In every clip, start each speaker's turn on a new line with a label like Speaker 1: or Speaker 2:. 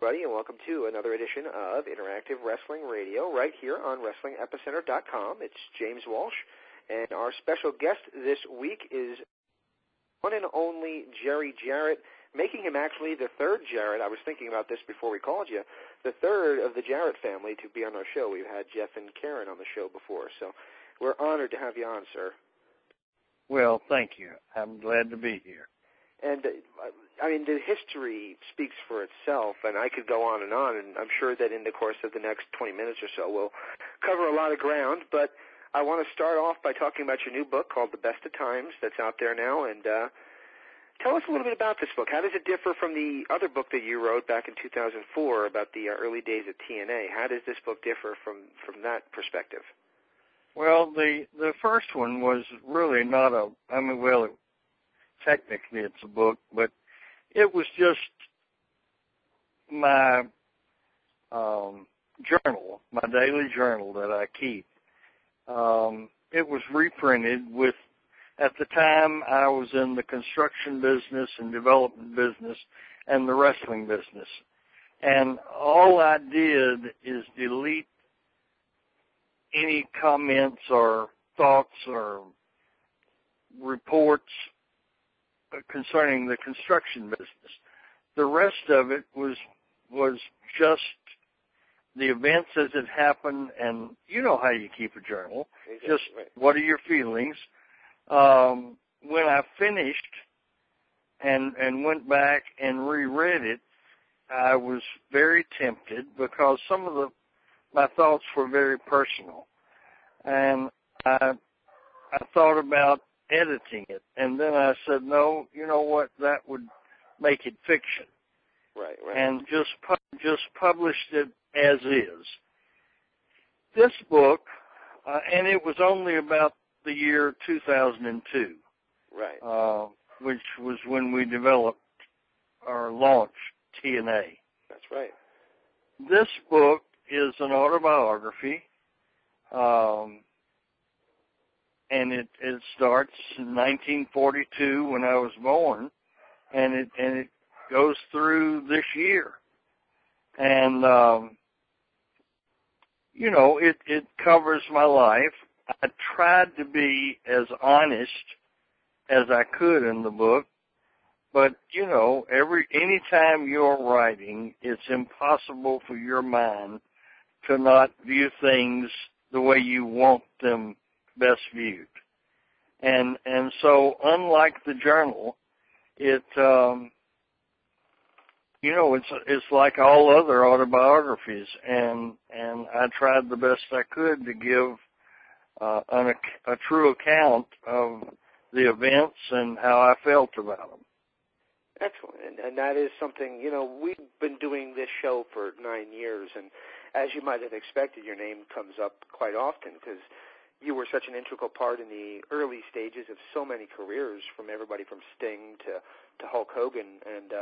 Speaker 1: Buddy, and welcome to another edition of Interactive Wrestling Radio right here on WrestlingEpicenter.com. It's James Walsh, and our special guest this week is one and only Jarrett, making him actually the third Jarrett. I was thinking about this before we called you. The third of the Jarrett family to be on our show. We've had Jeff and Karen on the show before, so we're honored to have you on, sir.
Speaker 2: Well, thank you. I'm glad to be here.
Speaker 1: And, I mean, the history speaks for itself, and I could go on, and I'm sure that in the course of the next 20 minutes or so we'll cover a lot of ground, but I want to start off by talking about your new book called The Best of Times that's out there now, and tell us a little bit about this book. How does it differ from the other book that you wrote back in 2004 about the early days at TNA? How does this book differ from that perspective?
Speaker 2: Well, the first one was really not technically it's a book, but it was just my journal, my daily journal that I keep. It was reprinted with, at the time I was in the construction business and development business and the wrestling business. And all I did is delete any comments or thoughts or reports concerning the construction business. The rest of it was just the events as it happened, and you know how you keep a journal. Exactly. Just what are your feelings? When I finished and went back and reread it, I was very tempted because some of my thoughts were very personal, and I thought about editing it, and then I said, no, you know what, that would make it fiction.
Speaker 1: Right.
Speaker 2: And just published it as is. This book, and it was only about the year 2002.
Speaker 1: Right.
Speaker 2: Which was when we developed or launched TNA.
Speaker 1: That's right.
Speaker 2: This book is an autobiography, and it starts in 1942 when I was born, and it goes through this year. And, it covers my life. I tried to be as honest as I could in the book, but, anytime you're writing, it's impossible for your mind to not view things the way you want them best viewed. And so unlike the journal, it's like all other autobiographies, and I tried the best I could to give a true account of the events and how I felt about them.
Speaker 1: Excellent, and that is something, we've been doing this show for 9 years, and as you might have expected, your name comes up quite often because you were such an integral part in the early stages of so many careers, from everybody from Sting to Hulk Hogan, and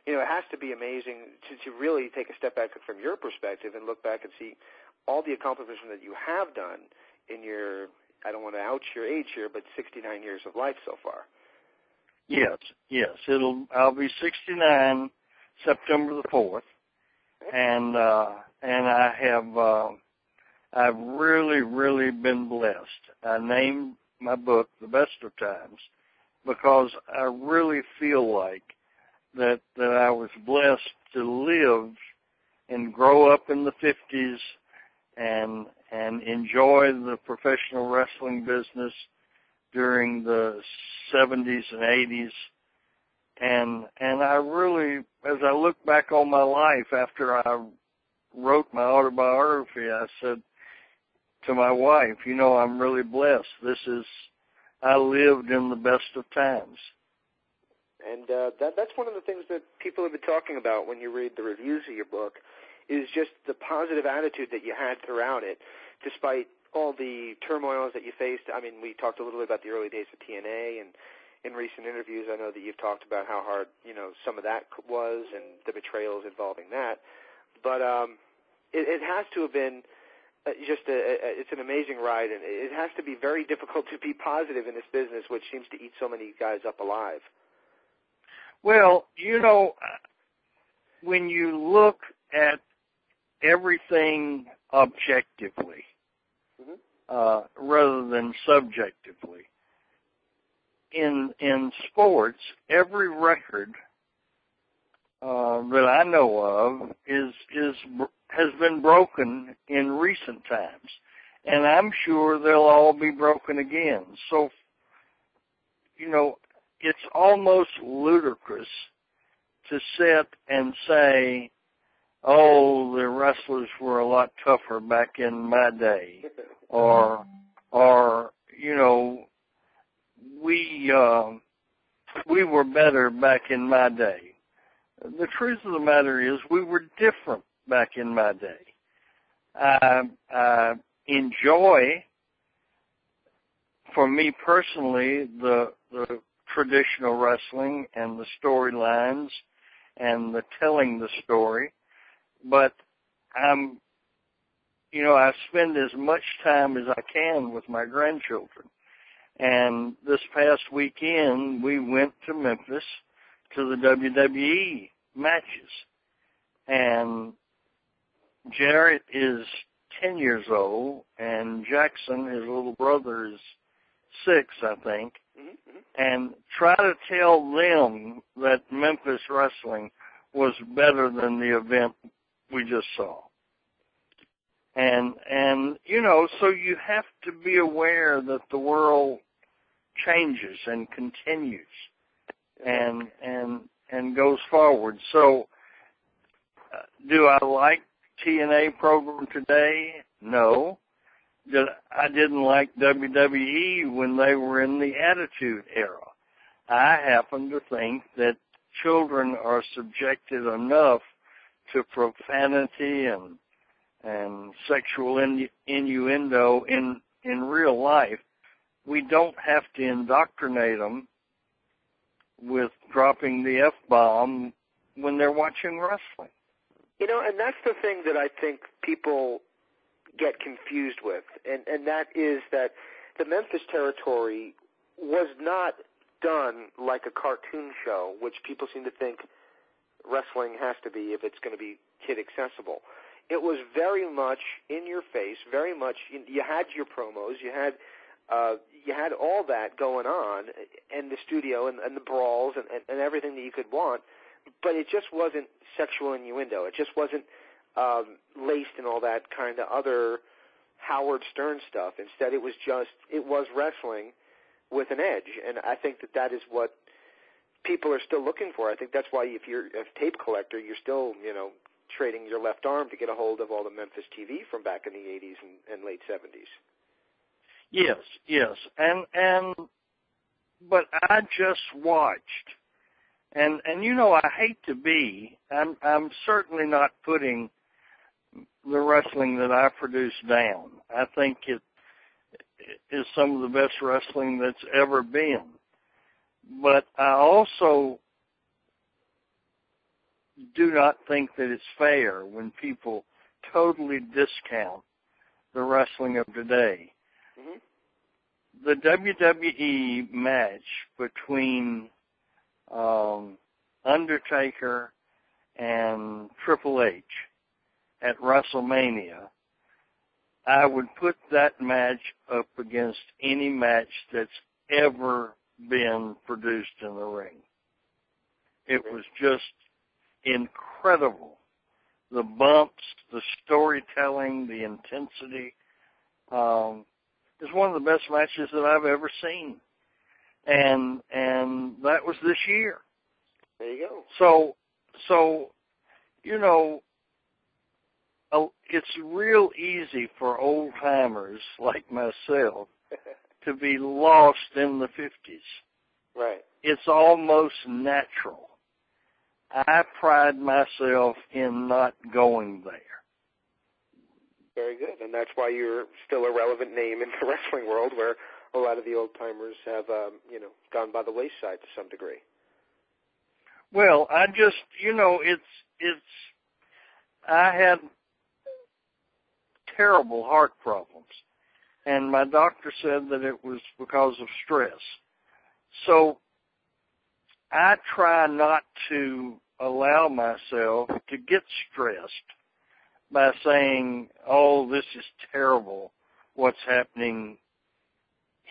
Speaker 1: it has to be amazing to really take a step back from your perspective and look back and see all the accomplishments that you have done in your, I don't want to ouch your age here, but 69 years of life so far.
Speaker 2: Yes. I'll be 69 September the 4th, and I've really, really been blessed. I named my book The Best of Times because I really feel like that I was blessed to live and grow up in the 50s and enjoy the professional wrestling business during the 70s and 80s. And I really, as I look back on my life after I wrote my autobiography, I said to my wife, I'm really blessed. I lived in the best of times.
Speaker 1: And that's one of the things that people have been talking about when you read the reviews of your book, is just the positive attitude that you had throughout it, despite all the turmoils that you faced. I mean, we talked a little bit about the early days of TNA, and in recent interviews I know that you've talked about how hard, some of that was and the betrayals involving that. But it has to have been it's an amazing ride, and it has to be very difficult to be positive in this business, which seems to eat so many guys up alive.
Speaker 2: Well, when you look at everything objectively, rather than subjectively, in sports, every record that I know of has been broken in recent times, and I'm sure they'll all be broken again. So, it's almost ludicrous to sit and say, "Oh, the wrestlers were a lot tougher back in my day," or we were better back in my day. The truth of the matter is, we were different back in my day. I enjoy, for me personally, the traditional wrestling and the storylines and the telling the story, but I spend as much time as I can with my grandchildren. And this past weekend, we went to Memphis to the WWE matches. And Jarrett is 10 years old, and Jackson, his little brother, is 6, I think. Mm-hmm. And try to tell them that Memphis wrestling was better than the event we just saw. And so you have to be aware that the world changes and continues and goes forward. So do I like TNA program today? No. I didn't like WWE when they were in the Attitude Era. I happen to think that children are subjected enough to profanity and sexual innuendo in real life. We don't have to indoctrinate them with dropping the F-bomb when they're watching wrestling.
Speaker 1: And that's the thing that I think people get confused with, and that is that the Memphis territory was not done like a cartoon show, which people seem to think wrestling has to be if it's going to be kid accessible. It was very much in your face, very much. You had your promos, you had all that going on, and the studio and the brawls and everything that you could want, but it just wasn't sexual innuendo. It just wasn't laced in all that kind of other Howard Stern stuff. Instead, it was wrestling with an edge, and I think that is what people are still looking for. I think that's why if you're a tape collector, you're still, trading your left arm to get a hold of all the Memphis TV from back in the 80s and late 70s.
Speaker 2: Yes. But I just watched. And I hate to be, I'm certainly not putting the wrestling that I produce down. I think it is some of the best wrestling that's ever been. But I also do not think that it's fair when people totally discount the wrestling of today. Mm-hmm. The WWE match between Undertaker and Triple H at WrestleMania, I would put that match up against any match that's ever been produced in the ring. It was just incredible. The bumps, the storytelling, the intensity. It's one of the best matches that I've ever seen. And that was this year.
Speaker 1: There you go.
Speaker 2: So it's real easy for old-timers like myself to be lost in the 50s.
Speaker 1: Right.
Speaker 2: It's almost natural. I pride myself in not going there.
Speaker 1: Very good, and that's why you're still a relevant name in the wrestling world, where a lot of the old-timers have, gone by the wayside to some degree.
Speaker 2: Well, I just, I had terrible heart problems, and my doctor said that it was because of stress. So I try not to allow myself to get stressed by saying, oh, this is terrible, what's happening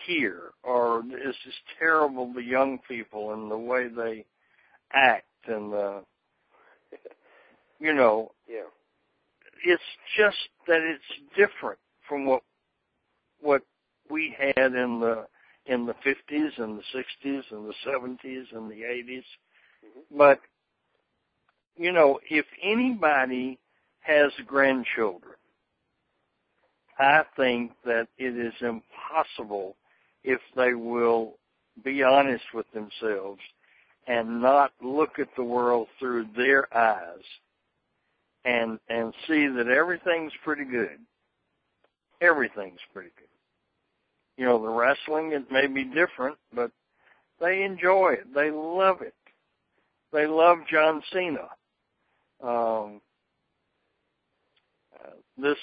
Speaker 2: here, or this is terrible, the young people and the way they act, and
Speaker 1: Yeah.
Speaker 2: It's just that it's different from what we had in the 50s and the 60s and the 70s and the 80s.
Speaker 1: Mm-hmm.
Speaker 2: But, if anybody has grandchildren, I think that it is impossible, if they will be honest with themselves and not look at the world through their eyes and see that everything's pretty good. Everything's pretty good. The wrestling, it may be different, but they enjoy it. They love it. They love John Cena. This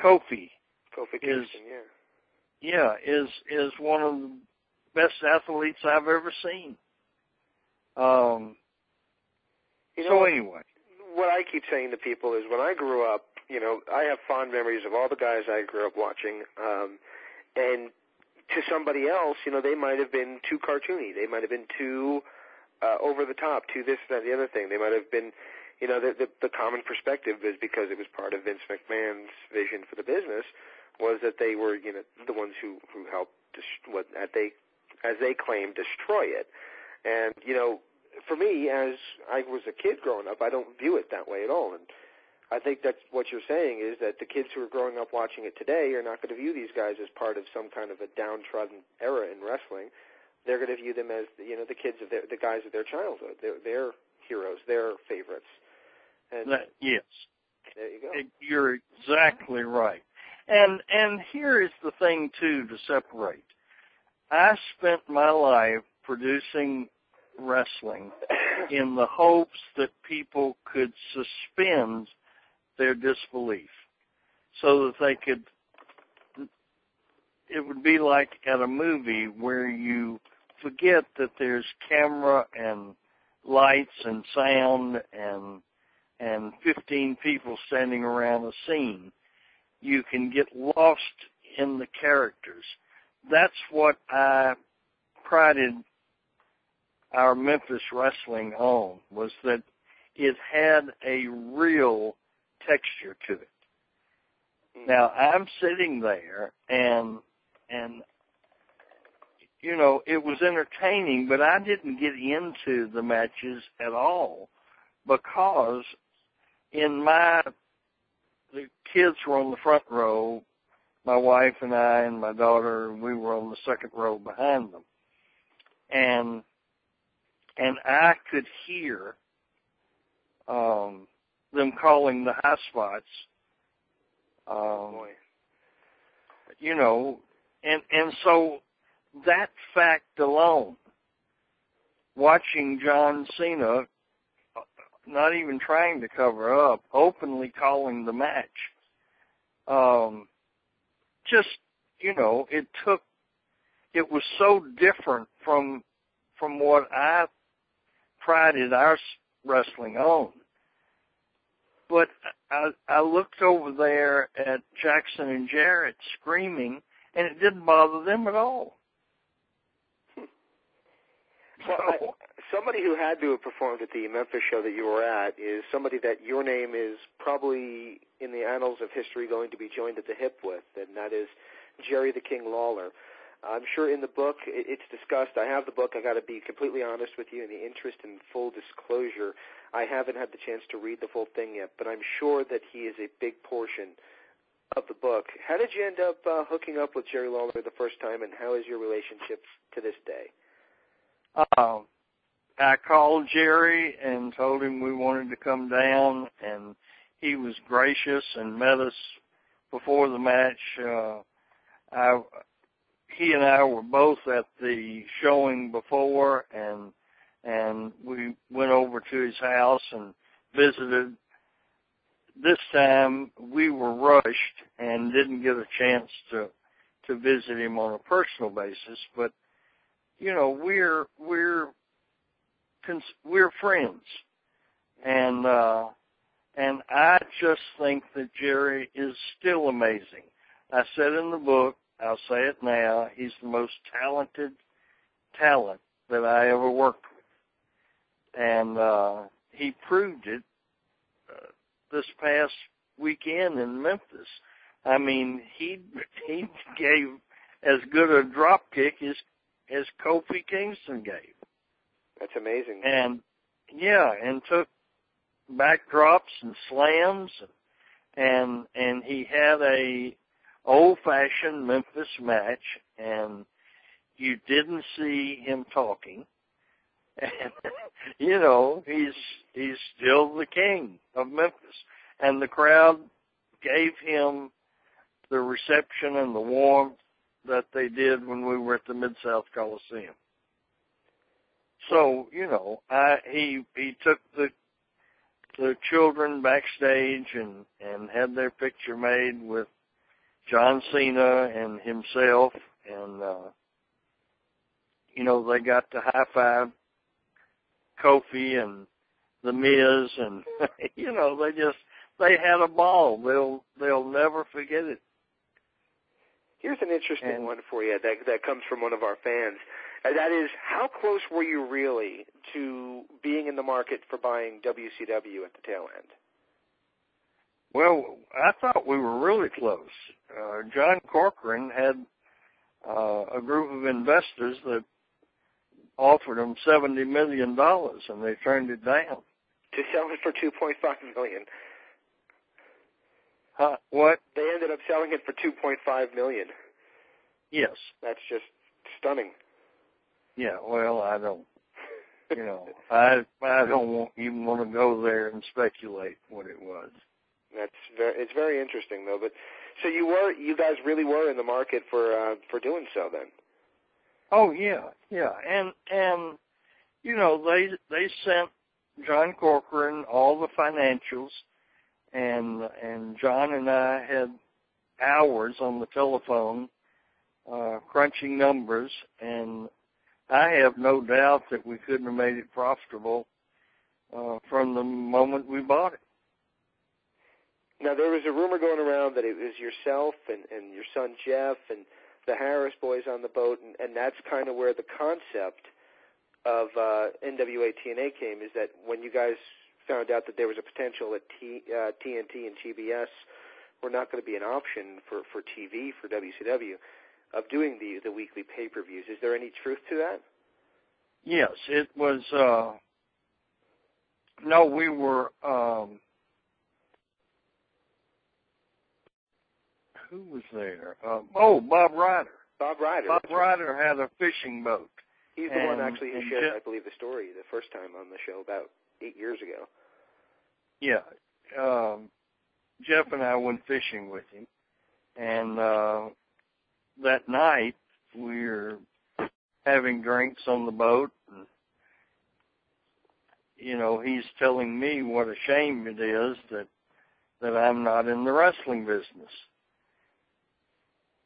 Speaker 2: Kofi
Speaker 1: Kingston,
Speaker 2: is one of the best athletes I've ever seen. Anyway.
Speaker 1: What I keep saying to people is, when I grew up, I have fond memories of all the guys I grew up watching, and to somebody else, they might have been too cartoony. They might have been too over the top, too this, that, the other thing. They might have been, the common perspective is, because it was part of Vince McMahon's vision for the business, was that they were, the ones who helped, as they claim, destroy it. And, for me, as I was a kid growing up, I don't view it that way at all. And I think that's what you're saying, is that the kids who are growing up watching it today are not going to view these guys as part of some kind of a downtrodden era in wrestling. They're going to view them as, the kids of the guys of their childhood, their heroes, their favorites. And
Speaker 2: yes.
Speaker 1: There you go.
Speaker 2: You're exactly right. And here is the thing, too, to separate. I spent my life producing wrestling in the hopes that people could suspend their disbelief so that they could, it would be like at a movie where you forget that there's camera and lights and sound and 15 people standing around a scene. You can get lost in the characters. That's what I prided our Memphis wrestling on, was that it had a real texture to it. Now, I'm sitting there, and it was entertaining, but I didn't get into the matches at all, because the kids were on the front row, my wife and I and my daughter, we were on the second row behind them. And I could hear them calling the high spots. And so that fact alone, watching John Cena, not even trying to cover up, openly calling the match, it was so different from what I prided our wrestling on. But I looked over there at Jackson and Jarrett screaming, and it didn't bother them at all.
Speaker 1: Well, somebody who had to have performed at the Memphis show that you were at is somebody that your name is probably in the annals of history going to be joined at the hip with, and that is Jerry the King Lawler. I'm sure in the book it's discussed. I have the book. I got to be completely honest with you. In the interest in full disclosure, I haven't had the chance to read the full thing yet, but I'm sure that he is a big portion of the book. How did you end up hooking up with Jerry Lawler the first time, and how is your relationship to this day?
Speaker 2: I called Jerry and told him we wanted to come down, and he was gracious and met us before the match. He and I were both at the showing before, and we went over to his house and visited. This time we were rushed and didn't get a chance to visit him on a personal basis, but we're we're friends. And I just think that Jerry is still amazing. I said in the book, I'll say it now, he's the most talented talent that I ever worked with. And he proved it this past weekend in Memphis. I mean, he gave as good a drop kick as Kofi Kingston gave.
Speaker 1: That's amazing.
Speaker 2: And and took backdrops and slams, and he had a old-fashioned Memphis match, and you didn't see him talking. And he's still the king of Memphis, and the crowd gave him the reception and the warmth that they did when we were at the Mid-South Coliseum. So, he took the children backstage and had their picture made with John Cena and himself, and they got to high five Kofi and the Miz, and they had a ball. They'll never forget it.
Speaker 1: Here's an interesting one for you that comes from one of our fans. And that is, how close were you really to being in the market for buying WCW at the tail end?
Speaker 2: Well, I thought we were really close. John Corcoran had a group of investors that offered them $70 million, and they turned it down.
Speaker 1: To sell it for $2.5 million.
Speaker 2: What?
Speaker 1: They ended up selling it for $2.5 million.
Speaker 2: Yes.
Speaker 1: That's just stunning.
Speaker 2: Yeah, well, I don't, I don't even want to go there and speculate what it was.
Speaker 1: It's very interesting though. But so you guys really were in the market for doing so then.
Speaker 2: Oh yeah, and they sent John Corcoran all the financials, and John and I had hours on the telephone crunching numbers, and I have no doubt that we couldn't have made it profitable from the moment we bought it.
Speaker 1: Now, there was a rumor going around that it was yourself and your son Jeff and the Harris boys on the boat, and that's kind of where the concept of NWA TNA came, is that when you guys found out that there was a potential that TNT and TBS were not going to be an option for TV, for WCW, of doing the weekly pay-per-views. Is there any truth to that?
Speaker 2: Yes, it was, no, we were, who was there? Bob Ryder.
Speaker 1: Bob Ryder.
Speaker 2: Bob Ryder had a fishing boat.
Speaker 1: He's the one actually who shared, I believe, the story the first time on the show about 8 years ago.
Speaker 2: Yeah. Jeff and I went fishing with him, and that night we were having drinks on the boat, and he's telling me what a shame it is that I'm not in the wrestling business,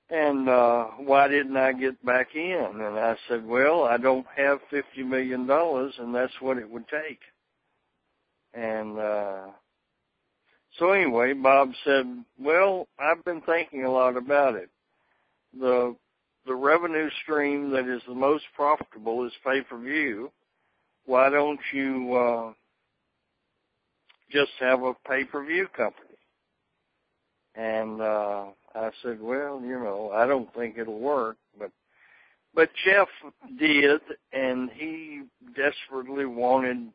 Speaker 2: and why didn't I get back in? And I said, well, I don't have $50 million, and that's what it would take. And so anyway, Bob said, well, I've been thinking a lot about it. The revenue stream that is the most profitable is pay-per-view. Why don't you just have a pay-per-view company? And I said, well, I don't think it'll work. But Jeff did, and he desperately wanted,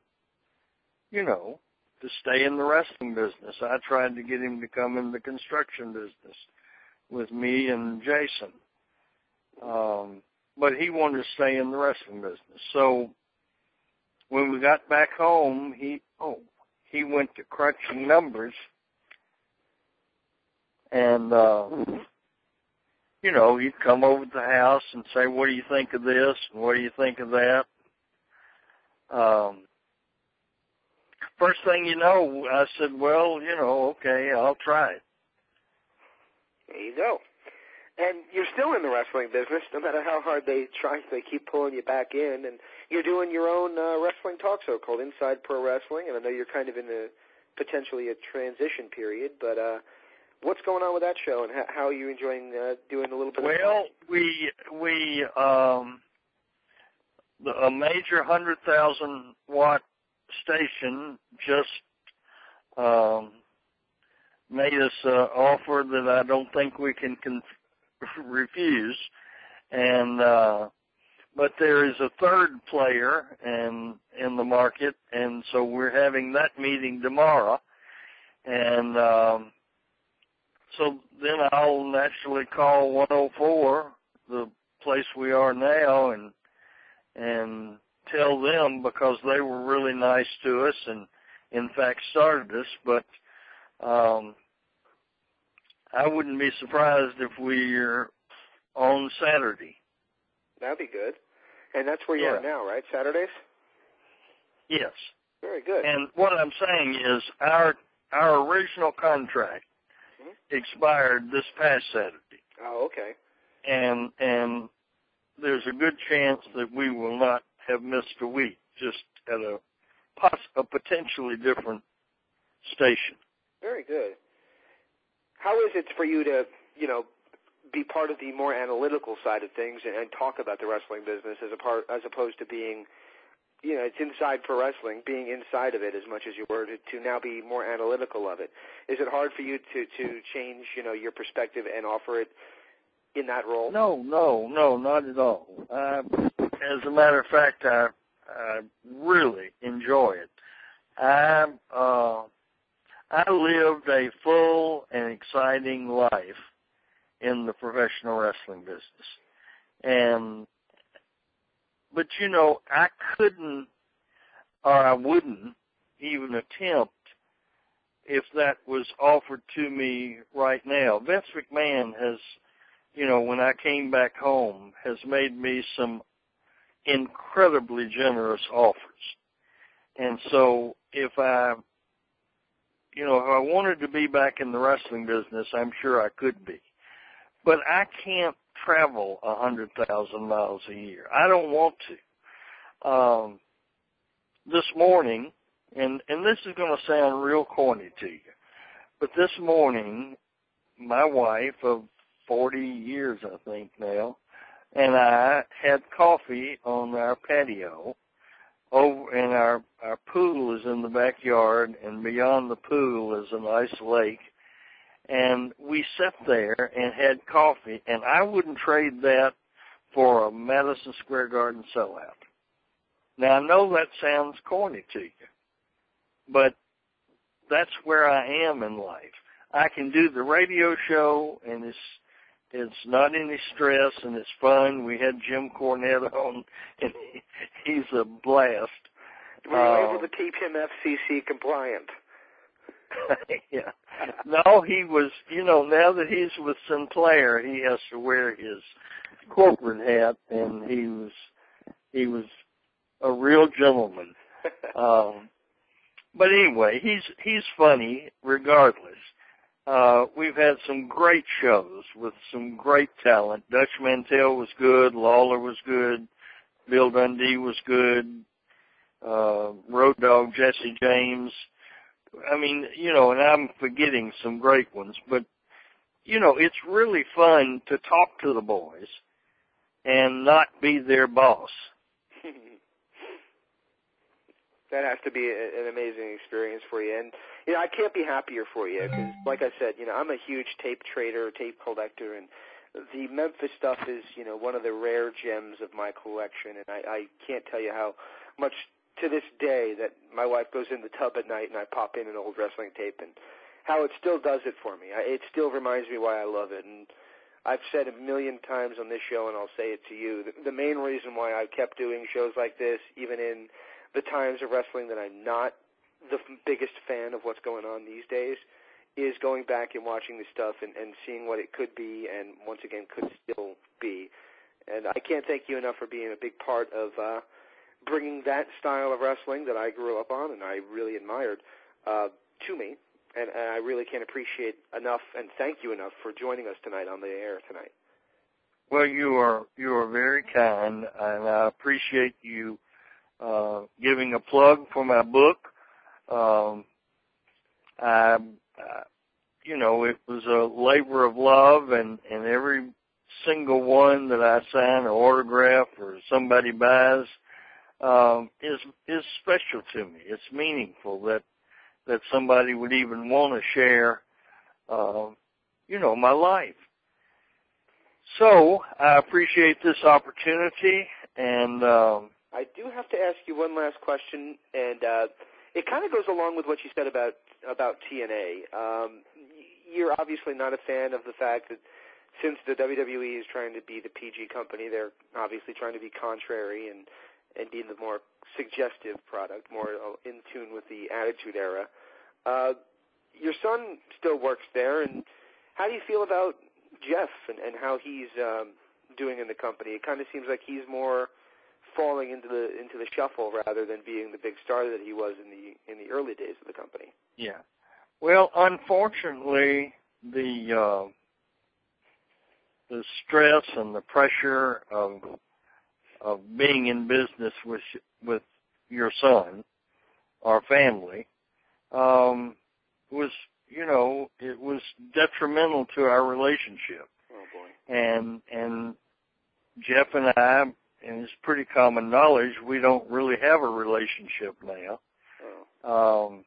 Speaker 2: to stay in the wrestling business. I tried to get him to come in the construction business with me and Jason. But he wanted to stay in the wrestling business. So when we got back home, he went to crunching numbers, and he'd come over to the house and say, what do you think of this, and what do you think of that? First thing you know, I said, well, okay, I'll try it.
Speaker 1: There you go. And you're still in the wrestling business, no matter how hard they try. They keep pulling you back in. And, you're doing your own wrestling talk show called Inside Pro Wrestling, and I know you're kind of in potentially a transition period, but what's going on with that show, and how are you enjoying doing a little bit
Speaker 2: Well, a major 100,000-watt station just made us an offer that I don't think we can refuse, and but there is a third player in the market, and so we're having that meeting tomorrow, and so then I'll naturally call 104, the place we are now, and tell them, because they were really nice to us and in fact started us, but I wouldn't be surprised if we're on Saturday.
Speaker 1: That'd be good. And that's where you are now, right? Saturdays?
Speaker 2: Yes.
Speaker 1: Very good.
Speaker 2: And what I'm saying is our original contract expired this past Saturday.
Speaker 1: Oh, okay.
Speaker 2: And there's a good chance that we will not have missed a week, just at a potentially different station.
Speaker 1: Very good. How is it for you to, be part of the more analytical side of things and talk about the wrestling business as opposed to being, it's inside pro wrestling, being inside of it as much as you were to now be more analytical of it? Is it hard for you to change, your perspective and offer it in that role?
Speaker 2: No, not at all. As a matter of fact, I really enjoy it. I lived a full and exciting life in the professional wrestling business. But I couldn't, or I wouldn't even attempt if that was offered to me right now. Vince McMahon has, when I came back home, has made me some incredibly generous offers. And so if I wanted to be back in the wrestling business, I'm sure I could be. But I can't travel 100,000 miles a year. I don't want to. This morning, and this is going to sound real corny to you, but this morning, my wife of 40 years, I think now, and I had coffee on our patio, and our pool is in the backyard, and beyond the pool is a nice lake. And we sat there and had coffee, and I wouldn't trade that for a Madison Square Garden sellout. Now, I know that sounds corny to you, but that's where I am in life. I can do the radio show, and it's not any stress, and it's fun. We had Jim Cornette on, and he's a blast.
Speaker 1: Were you able to keep him FCC compliant?
Speaker 2: Yeah. No, he was, now that he's with Sinclair, he has to wear his corporate hat, and he was a real gentleman. But anyway, he's funny regardless. We've had some great shows with some great talent. Dutch Mantell was good. Lawler was good. Bill Dundee was good. Road Dogg Jesse James. I mean, and I'm forgetting some great ones, but, it's really fun to talk to the boys and not be their boss.
Speaker 1: That has to be an amazing experience for you. And, I can't be happier for you because, like I said, I'm a huge tape trader, tape collector, and the Memphis stuff is, one of the rare gems of my collection. And I can't tell you how much to this day that my wife goes in the tub at night and I pop in an old wrestling tape and how it still does it for me. It still reminds me why I love it. And I've said a million times on this show, and I'll say it to you, the main reason why I kept doing shows like this, even in the times of wrestling that I'm not the biggest fan of what's going on these days, is going back and watching this stuff and seeing what it could be and, once again, could still be. And I can't thank you enough for being a big part of bringing that style of wrestling that I grew up on and I really admired to me. And I really can't appreciate enough and thank you enough for joining us tonight on the air tonight.
Speaker 2: Well, you are very kind, and I appreciate you giving a plug for my book. It was a labor of love, and every single one that I sign or autograph or somebody buys is special to me. It's meaningful that somebody would even want to share, my life. So I appreciate this opportunity, and
Speaker 1: I do have to ask you one last question, and it kind of goes along with what you said about TNA. You're obviously not a fan of the fact that since the WWE is trying to be the PG company, they're obviously trying to be contrary and be the more suggestive product, more in tune with the Attitude Era. Your son still works there, and how do you feel about Jeff and how he's doing in the company? It kind of seems like he's more falling into the shuffle rather than being the big star that he was in the early days of the company.
Speaker 2: Yeah. Well, unfortunately, the stress and the pressure of being in business with your son, our family, was, it was detrimental to our relationship.
Speaker 1: Oh boy.
Speaker 2: And Jeff and I, and it's pretty common knowledge, we don't really have a relationship now.
Speaker 1: Oh.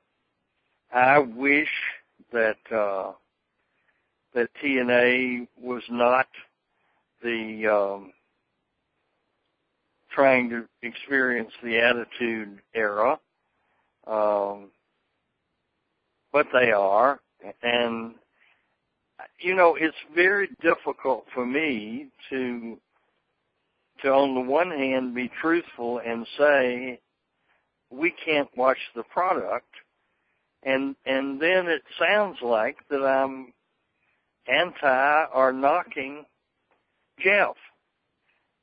Speaker 2: I wish that TNA was not the trying to experience the Attitude Era, but they are, and it's very difficult for me to on the one hand be truthful and say we can't watch the product. And then it sounds like that I'm anti or knocking Jeff.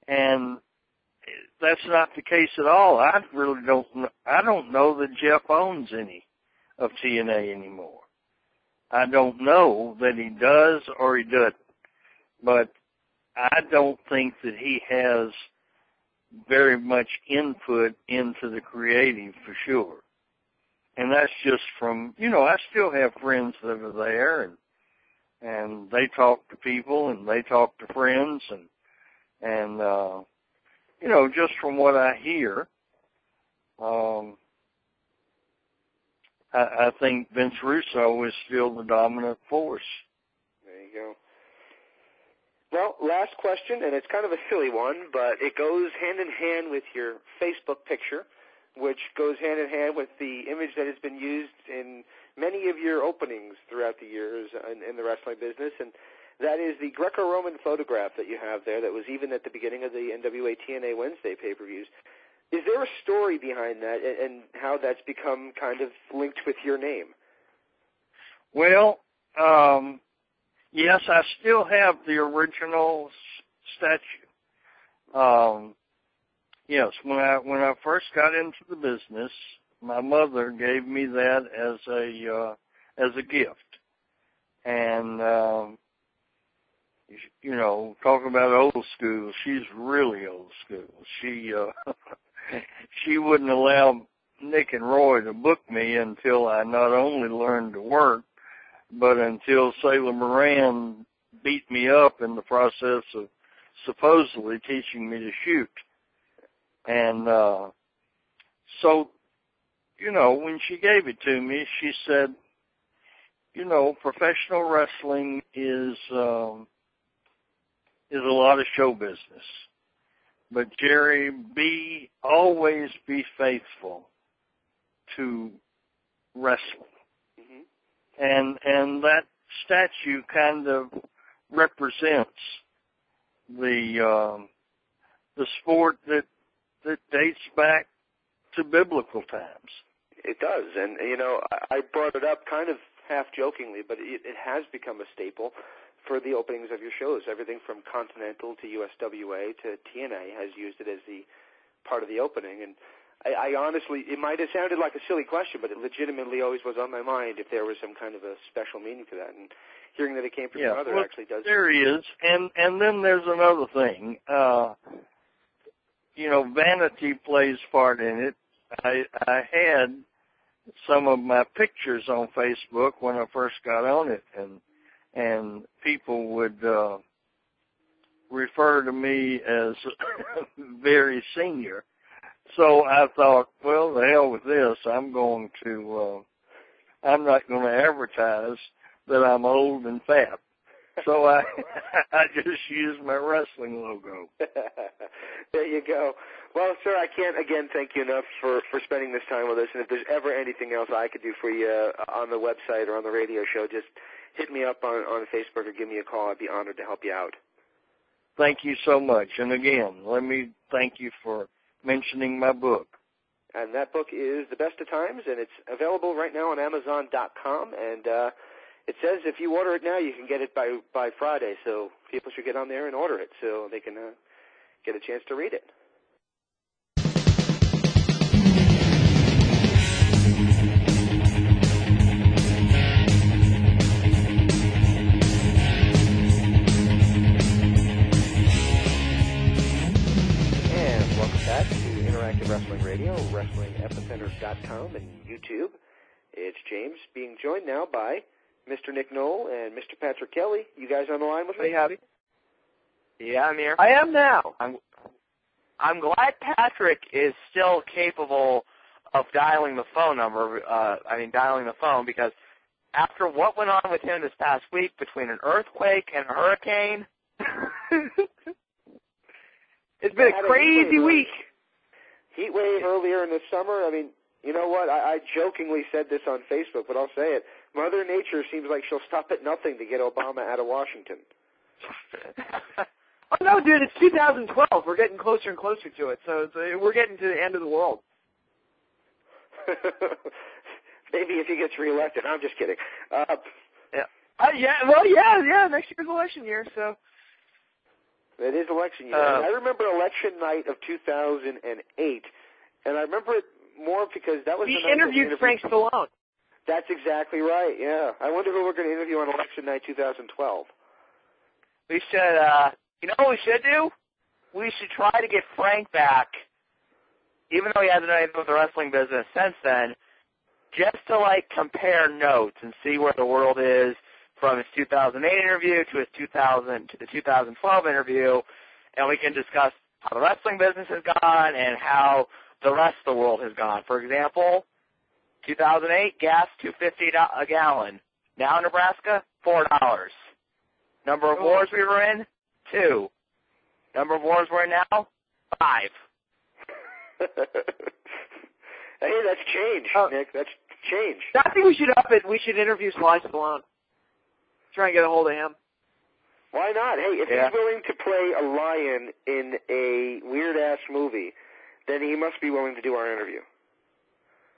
Speaker 2: And that's not the case at all. I don't know that Jeff owns any of TNA anymore. I don't know that he does or he doesn't. But I don't think that he has very much input into the creative for sure. And that's just from, I still have friends that are there, and they talk to people, and they talk to friends, and just from what I hear, I think Vince Russo is still the dominant force.
Speaker 1: There you go. Well, last question, and it's kind of a silly one, but it goes hand in hand with your Facebook picture, which goes hand in hand with the image that has been used in many of your openings throughout the years in the wrestling business, and that is the Greco-Roman photograph that you have there that was even at the beginning of the NWA TNA Wednesday pay-per-views. Is there a story behind that and how that's become kind of linked with your name?
Speaker 2: Well, yes, I still have the original statue. Yes, when I first got into the business, my mother gave me that as a gift, and talk about old school. She's really old school. She wouldn't allow Nick and Roy to book me until I not only learned to work, but until Sailor Moran beat me up in the process of supposedly teaching me to shoot. And so, when she gave it to me, she said, professional wrestling is a lot of show business. But Jerry, always be faithful to wrestling. Mm-hmm. And that statue kind of represents the sport that dates back to biblical times.
Speaker 1: It does, and I brought it up kind of half jokingly, but it has become a staple for the openings of your shows. Everything from Continental to USWA to TNA has used it as the part of the opening, and I honestly, it might have sounded like a silly question, but it legitimately always was on my mind if there was some kind of a special meaning to that, and hearing that it came from your mother actually does.
Speaker 2: There is, and then there's another thing. vanity plays part in it. I had some of my pictures on Facebook when I first got on it, and people would refer to me as very senior. So I thought, well, the hell with this. I'm not going to advertise that I'm old and fat. So I just used my wrestling logo.
Speaker 1: There you go. Well, sir, I can't, again, thank you enough for spending this time with us. And if there's ever anything else I could do for you on the website or on the radio show, just hit me up on Facebook or give me a call. I'd be honored to help you out.
Speaker 2: Thank you so much. And again, let me thank you for mentioning my book.
Speaker 1: And that book is The Best of Times, and it's available right now on Amazon.com. And it says if you order it now, you can get it by Friday. So people should get on there and order it so they can get a chance to read it. Interactive Wrestling Radio, WrestlingEpicenter.com, and YouTube. It's James, being joined now by Mr. Nick Knoll and Mr. Patrick Kelly. You guys on the line with me?
Speaker 3: Howdy. Yeah, I'm here.
Speaker 4: I am now.
Speaker 3: I'm glad Patrick is still capable of dialing the phone number. Dialing the phone, because after what went on with him this past week between an earthquake and a hurricane,
Speaker 4: it's been a crazy week.
Speaker 1: Heat wave earlier in the summer. I mean, you know what? I jokingly said this on Facebook, but I'll say it. Mother Nature seems like she'll stop at nothing to get Obama out of Washington.
Speaker 4: Oh, no, dude, it's 2012. We're getting closer and closer to it, so we're getting to the end of the world.
Speaker 1: Maybe if he gets reelected. I'm just kidding.
Speaker 4: Yeah, next year's election year, so.
Speaker 1: It is election year. I remember election night of 2008, and I remember it more because that was the night
Speaker 4: interviewed Frank Stallone.
Speaker 1: That's exactly right, yeah. I wonder who we're going to interview on election night 2012.
Speaker 3: we should, you know what we should do? We should try to get Frank back, even though he hasn't done anything with the wrestling business since then, just to, compare notes and see where the world is from his 2008 interview to the 2012 interview, and we can discuss how the wrestling business has gone and how the rest of the world has gone. For example, 2008, gas $2.50 a gallon. Now in Nebraska, $4. Number of wars we were in, 2. Number of wars we're in now, 5.
Speaker 1: Hey, that's change, Nick. That's change.
Speaker 4: I think we should up it. We should interview Sly Stallone. Try and get a hold of him.
Speaker 1: Why not? Hey, if he's willing to play a lion in a weird-ass movie, then he must be willing to do our interview.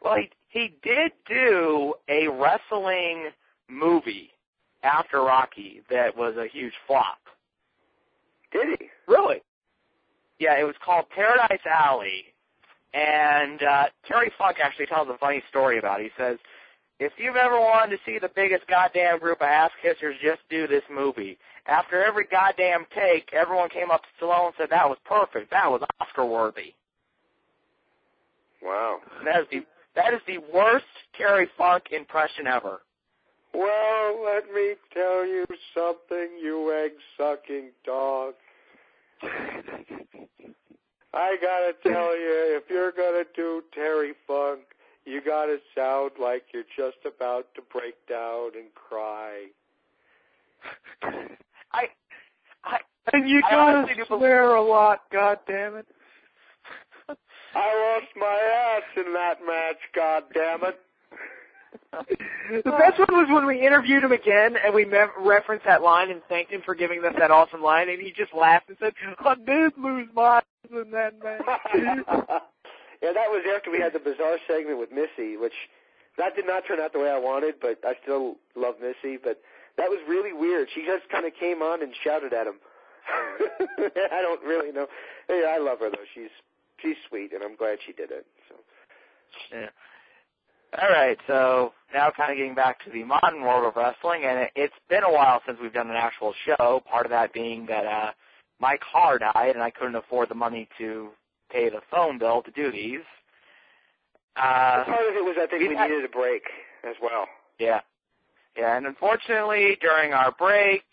Speaker 3: Well, he did do a wrestling movie after Rocky that was a huge flop.
Speaker 1: Did he?
Speaker 4: Really?
Speaker 3: Yeah, it was called Paradise Alley. And Terry Funk actually tells a funny story about it. He says, if you've ever wanted to see the biggest goddamn group of ass kissers, just do this movie. After every goddamn take, everyone came up to Stallone and said, that was perfect. That was Oscar-worthy.
Speaker 1: Wow.
Speaker 3: That is the worst Terry Funk impression ever.
Speaker 1: Well, let me tell you something, you egg-sucking dog. I gotta tell you, if you're gonna do Terry Funk, you gotta sound like you're just about to break down and cry.
Speaker 4: And you gotta swear a lot, goddammit.
Speaker 1: I lost my ass in that match, goddammit.
Speaker 4: The best one was when we interviewed him again and we referenced that line and thanked him for giving us that awesome line, and he just laughed and said, I did lose my ass in that match.
Speaker 1: Yeah, that was after we had the bizarre segment with Missy, which that did not turn out the way I wanted, but I still love Missy. But that was really weird. She just kind of came on and shouted at him. I don't really know. Hey, I love her, though. She's sweet, and I'm glad she did it. So.
Speaker 3: Yeah. All right, so now kind of getting back to the modern world of wrestling, and it's been a while since we've done an actual show, part of that being that my car died and I couldn't afford the money to pay the phone bill to do these.
Speaker 1: Part of it was I think we needed a break as well.
Speaker 3: Yeah. Yeah, and unfortunately, during our break,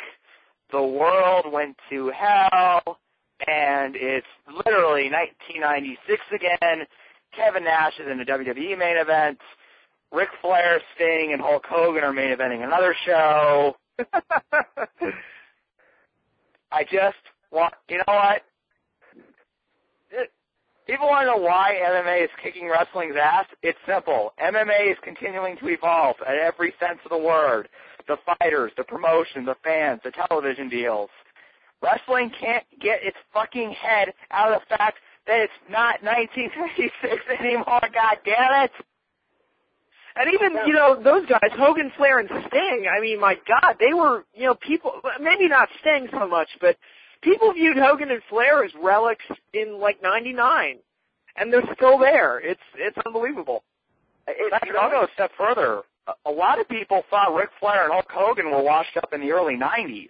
Speaker 3: the world went to hell, and it's literally 1996 again. Kevin Nash is in the WWE main event. Ric Flair, Sting, and Hulk Hogan are main eventing another show. I just want, you know what? People want to know why MMA is kicking wrestling's ass. It's simple. MMA is continuing to evolve at every sense of the word. The fighters, the promotion, the fans, the television deals. Wrestling can't get its fucking head out of the fact that it's not 1956 anymore, God damn it!
Speaker 4: And even, you know, those guys, Hogan, Flair, and Sting, I mean, my God, they were, you know, people, maybe not Sting so much, but people viewed Hogan and Flair as relics in, like, 99. And they're still there. It's unbelievable.
Speaker 3: I'll go a step further. A lot of people thought Ric Flair and Hulk Hogan were washed up in the early 90s.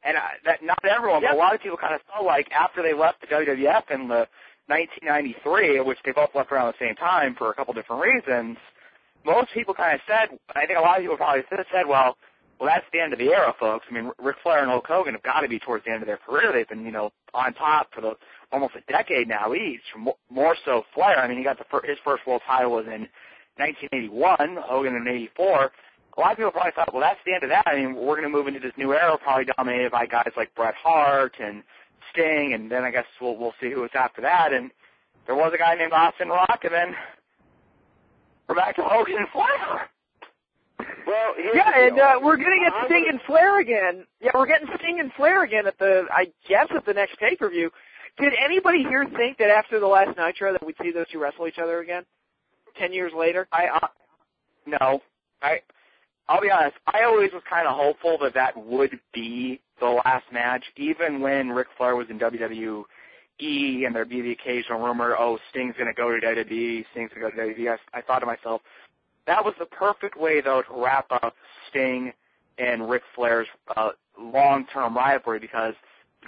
Speaker 3: And that not everyone, but a lot of people kind of felt like after they left the WWF in the 1993, which they both left around the same time for a couple different reasons, most people kind of said, I think a lot of people probably said, well, that's the end of the era, folks. I mean, Ric Flair and Hulk Hogan have got to be towards the end of their career. They've been, you know, on top for almost a decade now each, more so Flair. I mean, he got his first world title was in 1981, Hogan in 84. A lot of people probably thought, well, that's the end of that. I mean, we're going to move into this new era, probably dominated by guys like Bret Hart and Sting, and then I guess we'll see who it's after that. And there was a guy named Austin Rock, and then we're back to Hogan and Flair.
Speaker 1: Well,
Speaker 4: we're going to get Sting and Flair again. Yeah, we're getting Sting and Flair again at the next pay-per-view. Did anybody here think that after the last Nitro that we'd see those two wrestle each other again 10 years later?
Speaker 3: No. I'll be honest, I always was kind of hopeful that would be the last match, even when Ric Flair was in WWE and there'd be the occasional rumor, Sting's going to go to WWE, Sting's going to go to WWE. I thought to myself, that was the perfect way, though, to wrap up Sting and Ric Flair's long-term rivalry, because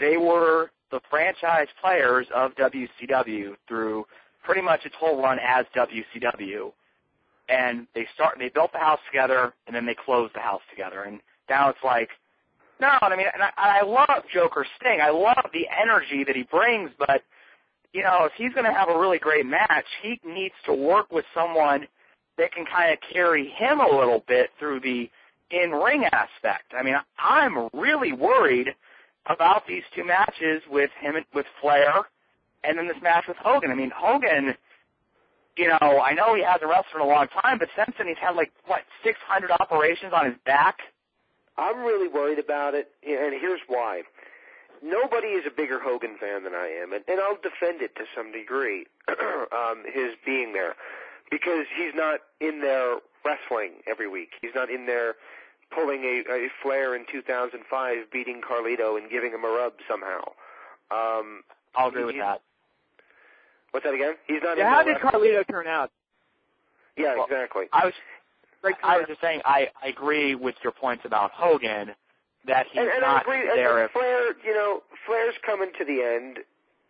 Speaker 3: they were the franchise players of WCW through pretty much its whole run as WCW. And they built the house together, and then they closed the house together. And now it's like, no, I mean, and I love Joker Sting. I love the energy that he brings, but, you know, if he's going to have a really great match, he needs to work with someone that can kind of carry him a little bit through the in-ring aspect. I mean, I'm really worried about these two matches with Flair, and then this match with Hogan. I mean, Hogan, you know, I know he hasn't wrestled in a long time, but since then he's had, 600 operations on his back?
Speaker 1: I'm really worried about it, and here's why. Nobody is a bigger Hogan fan than I am, and I'll defend it to some degree, his being there, because he's not in there wrestling every week. He's not in there pulling a Flair in 2005, beating Carlito and giving him a rub somehow.
Speaker 3: I'll agree with that.
Speaker 1: What's that again? He's not.
Speaker 4: Yeah, how did Carlito turn out?
Speaker 1: Yeah, exactly.
Speaker 3: I was just saying I agree with your points about Hogan, that he's not there.
Speaker 1: And Flair, you know, Flair's coming to the end,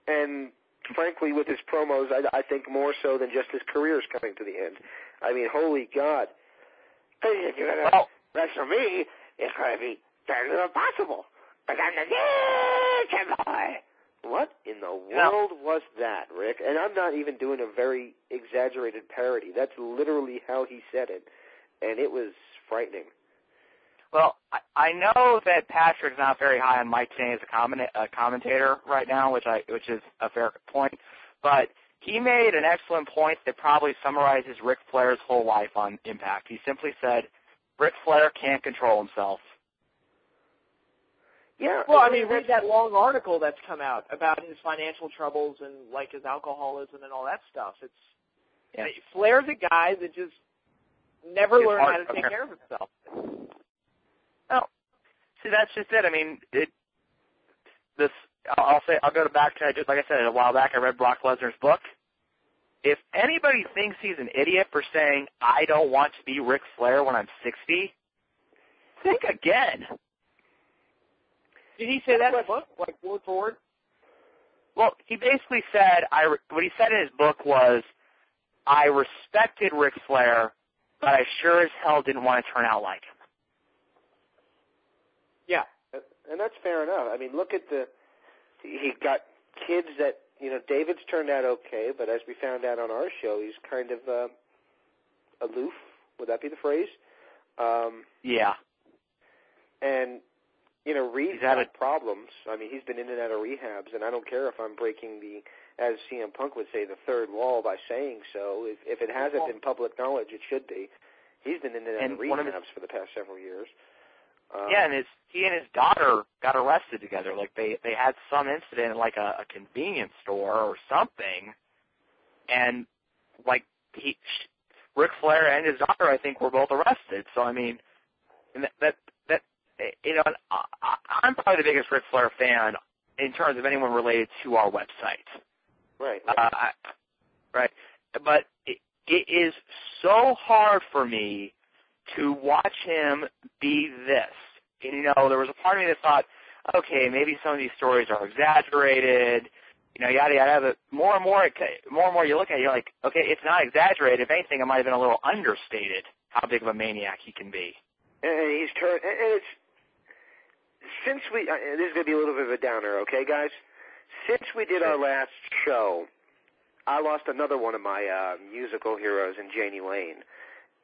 Speaker 1: and frankly, with his promos, I think more so than just his career's coming to the end. I mean, holy God! If you're gonna wrestle me, it's gonna be better than impossible. But I'm the Nature Boy. What in the world was that, Rick? And I'm not even doing a very exaggerated parody. That's literally how he said it, and it was frightening.
Speaker 3: Well, I know that Patrick's not very high on Mike Taney as a commentator right now, which is a fair point, but he made an excellent point that probably summarizes Ric Flair's whole life on Impact. He simply said, Ric Flair can't control himself.
Speaker 1: Yeah.
Speaker 4: Well, I mean, read that long article that's come out about his financial troubles and, his alcoholism and all that stuff. Flair's a guy that just never learned how to take care of himself.
Speaker 3: Well, see, that's just it. I mean, I'll go back to, just like I said, a while back I read Brock Lesnar's book. If anybody thinks he's an idiot for saying, I don't want to be Ric Flair when I'm 60, think again.
Speaker 4: Did he say that in the book, word for word?
Speaker 3: Well, he basically said, what he said in his book was, I respected Ric Flair, but I sure as hell didn't want to turn out like him.
Speaker 1: Yeah, and that's fair enough. I mean, look at he got kids that, David's turned out okay, but as we found out on our show, he's kind of aloof. Would that be the phrase?
Speaker 3: Yeah.
Speaker 1: And, Reed's had problems. I mean, he's been in and out of rehabs, and I don't care if I'm breaking as CM Punk would say, the third wall by saying so. If it hasn't been public knowledge, it should be. He's been in and out of rehabs for the past several years.
Speaker 3: And he and his daughter got arrested together. Like, they had some incident at, like, a convenience store or something, and, like, Ric Flair and his daughter, I think, were both arrested. So, I mean, I'm probably the biggest Ric Flair fan in terms of anyone related to our website.
Speaker 1: Right.
Speaker 3: Right. But it is so hard for me to watch him be this. And, there was a part of me that thought, okay, maybe some of these stories are exaggerated, yada, yada. But more and more you look at it, you're like, okay, it's not exaggerated. If anything, it might have been a little understated how big of a maniac he can be.
Speaker 1: And he's turned, and it's, since this is going to be a little bit of a downer, okay, guys? Since we did our last show, I lost another one of my musical heroes in Janie Lane.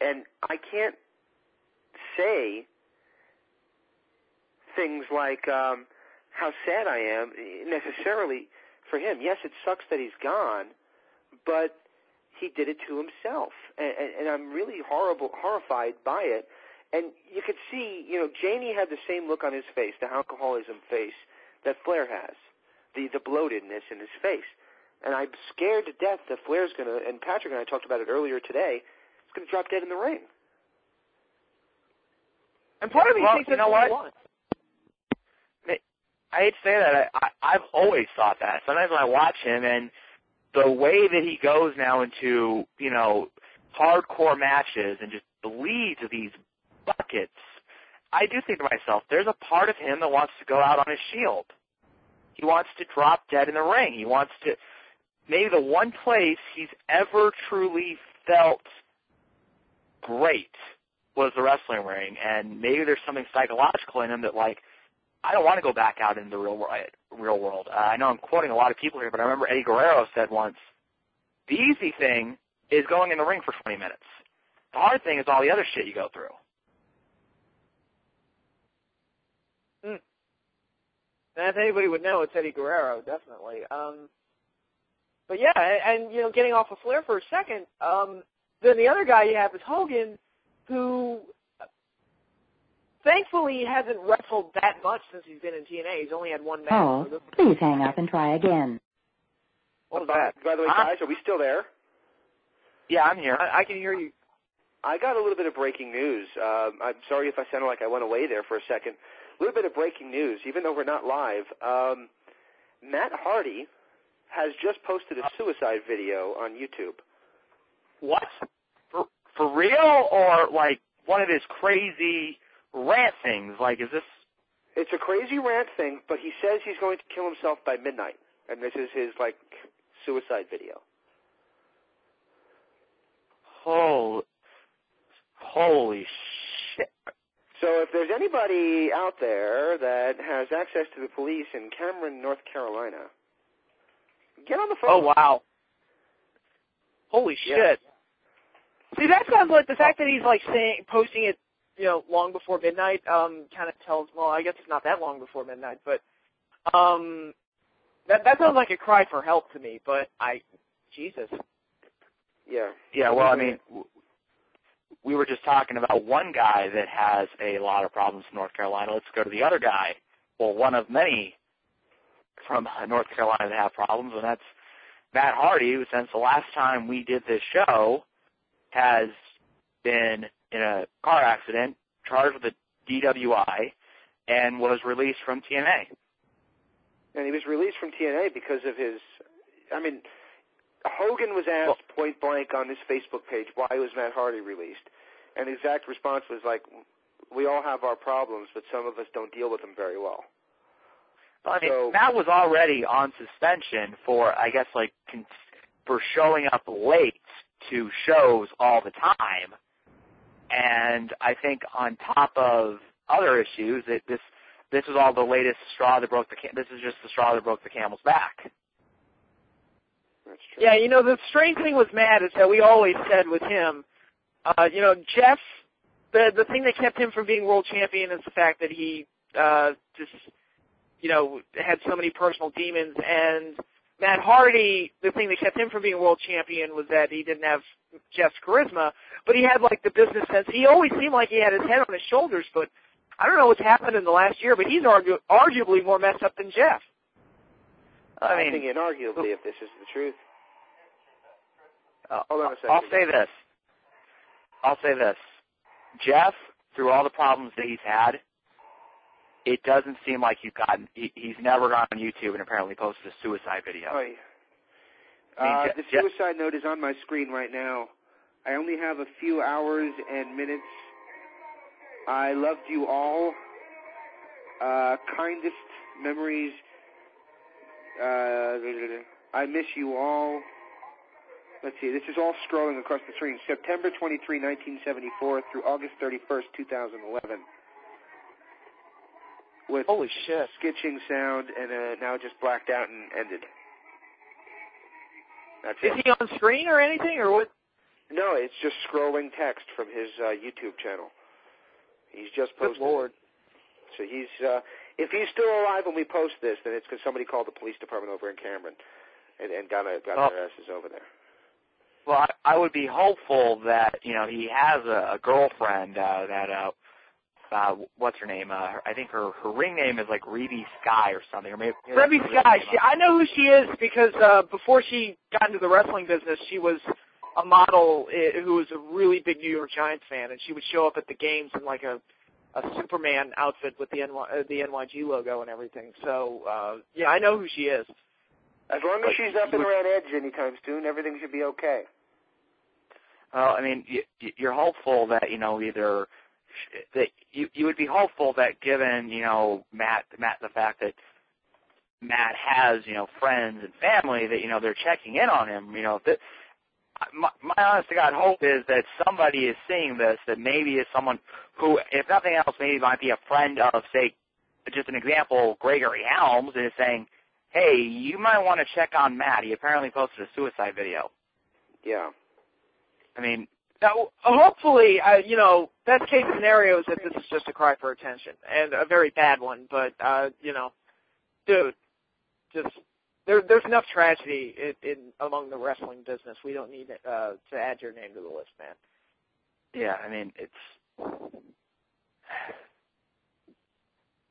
Speaker 1: And I can't say things like how sad I am necessarily for him. Yes, it sucks that he's gone, but he did it to himself. And I'm really horrified by it. And you could see, Janie had the same look on his face, the alcoholism face, that Flair has, the bloatedness in his face. And I'm scared to death that Flair's going to, and Patrick and I talked about it earlier today, he's going to drop dead in the ring.
Speaker 4: And part of me thinks that's what he wants.
Speaker 3: I hate to say that. I've always thought that. Sometimes when I watch him and the way that he goes now into, hardcore matches and just bleeds these buckets, I do think to myself, there's a part of him that wants to go out on his shield. He wants to drop dead in the ring. He wants to, maybe the one place he's ever truly felt great was the wrestling ring, and maybe there's something psychological in him that, like, I don't want to go back out into the real world. I know I'm quoting a lot of people here, but I remember Eddie Guerrero said once, the easy thing is going in the ring for 20 minutes. The hard thing is all the other shit you go through.
Speaker 4: And if anybody would know, it's Eddie Guerrero, definitely. But yeah, and getting off of Flair for a second, then the other guy you have is Hogan, who thankfully hasn't wrestled that much since he's been in TNA. He's only had one match.
Speaker 5: Oh, please hang up and try again.
Speaker 1: What was that? By the way, guys, are we still there?
Speaker 3: Yeah, I'm here.
Speaker 4: I can hear you.
Speaker 1: I got a little bit of breaking news. I'm sorry if I sounded like I went away there for a second. A little bit of breaking news, even though we're not live. Matt Hardy has just posted a suicide video on YouTube.
Speaker 3: What? For real? Or, like, one of his crazy rant things? Like, is this...
Speaker 1: It's a crazy rant thing, but he says he's going to kill himself by midnight. And this is his, like, suicide video.
Speaker 3: Holy shit.
Speaker 1: So if there's anybody out there that has access to the police in Cameron, North Carolina, get on the phone.
Speaker 4: Oh, wow. Holy shit. See, that sounds like the fact that he's, like, posting it, long before midnight, kind of tells, well, I guess it's not that long before midnight, but that sounds like a cry for help to me, but Jesus.
Speaker 1: Yeah.
Speaker 3: Yeah, well, I mean, we were just talking about one guy that has a lot of problems in North Carolina. Let's go to the other guy. Well, one of many from North Carolina that have problems, and that's Matt Hardy, who since the last time we did this show has been in a car accident, charged with a DWI, and was released from TNA.
Speaker 1: And he was released from TNA because of his, Hogan was asked point blank on his Facebook page, why was Matt Hardy released? And the exact response was like, we all have our problems, but some of us don't deal with them very well.
Speaker 3: I mean, Matt was already on suspension for, I guess, like, for showing up late to shows all the time. And I think on top of other issues, this is all the latest straw that broke this is just the straw that broke the camel's back.
Speaker 1: That's true.
Speaker 4: Yeah, the strange thing with Matt is that we always said with him, Jeff, the thing that kept him from being world champion is the fact that he had so many personal demons. And Matt Hardy, the thing that kept him from being world champion was that he didn't have Jeff's charisma, but he had, like, the business sense. He always seemed like he had his head on his shoulders, but I don't know what's happened in the last year, but he's arguably more messed up than Jeff.
Speaker 1: I think inarguably, if this is the truth. Hold on a second.
Speaker 3: I'll say this. Jeff, through all the problems that he's had, it doesn't seem like he's never gone on YouTube and apparently posted a suicide video.
Speaker 1: Oh, yeah. The suicide note is on my screen right now. I only have a few hours and minutes. I loved you all. Kindest memories. I miss you all. Let's see. This is all scrolling across the screen. September 23, 1974 through August 31st, 2011. With
Speaker 4: holy shit,
Speaker 1: skitching sound, and now it just blacked out and ended. That's
Speaker 4: Is he on screen or anything, or what?
Speaker 1: No, it's just scrolling text from his YouTube channel. He's just posted.
Speaker 4: Good Lord.
Speaker 1: So he's, if he's still alive when we post this, then it's because somebody called the police department over in Cameron and got their asses over there.
Speaker 3: Well, I would be hopeful that, he has a girlfriend what's her name? I think her ring name is like Reby Sky or something. Or maybe
Speaker 4: Reby Sky. I know who she is because before she got into the wrestling business, she was a model who was a really big New York Giants fan, and she would show up at the games in like a Superman outfit with the NYG logo and everything. So, yeah, I know who she is.
Speaker 1: As long as she's up and around Edge anytime soon, everything should be okay.
Speaker 3: Well, I mean, you're hopeful that, either that you would be hopeful that given, Matt, the fact that Matt has, friends and family that, they're checking in on him, my honest to God hope is that somebody is seeing this, that maybe is someone who, if nothing else, maybe might be a friend of, say, just an example, Gregory Helms, and is saying, hey, you might want to check on Matt. He apparently posted a suicide video.
Speaker 1: Yeah.
Speaker 3: I mean,
Speaker 4: now, hopefully, best case scenario is that this is just a cry for attention, and a very bad one, but, dude, just, there's enough tragedy among the wrestling business. We don't need to add your name to the list, man.
Speaker 3: Yeah, I mean, it's,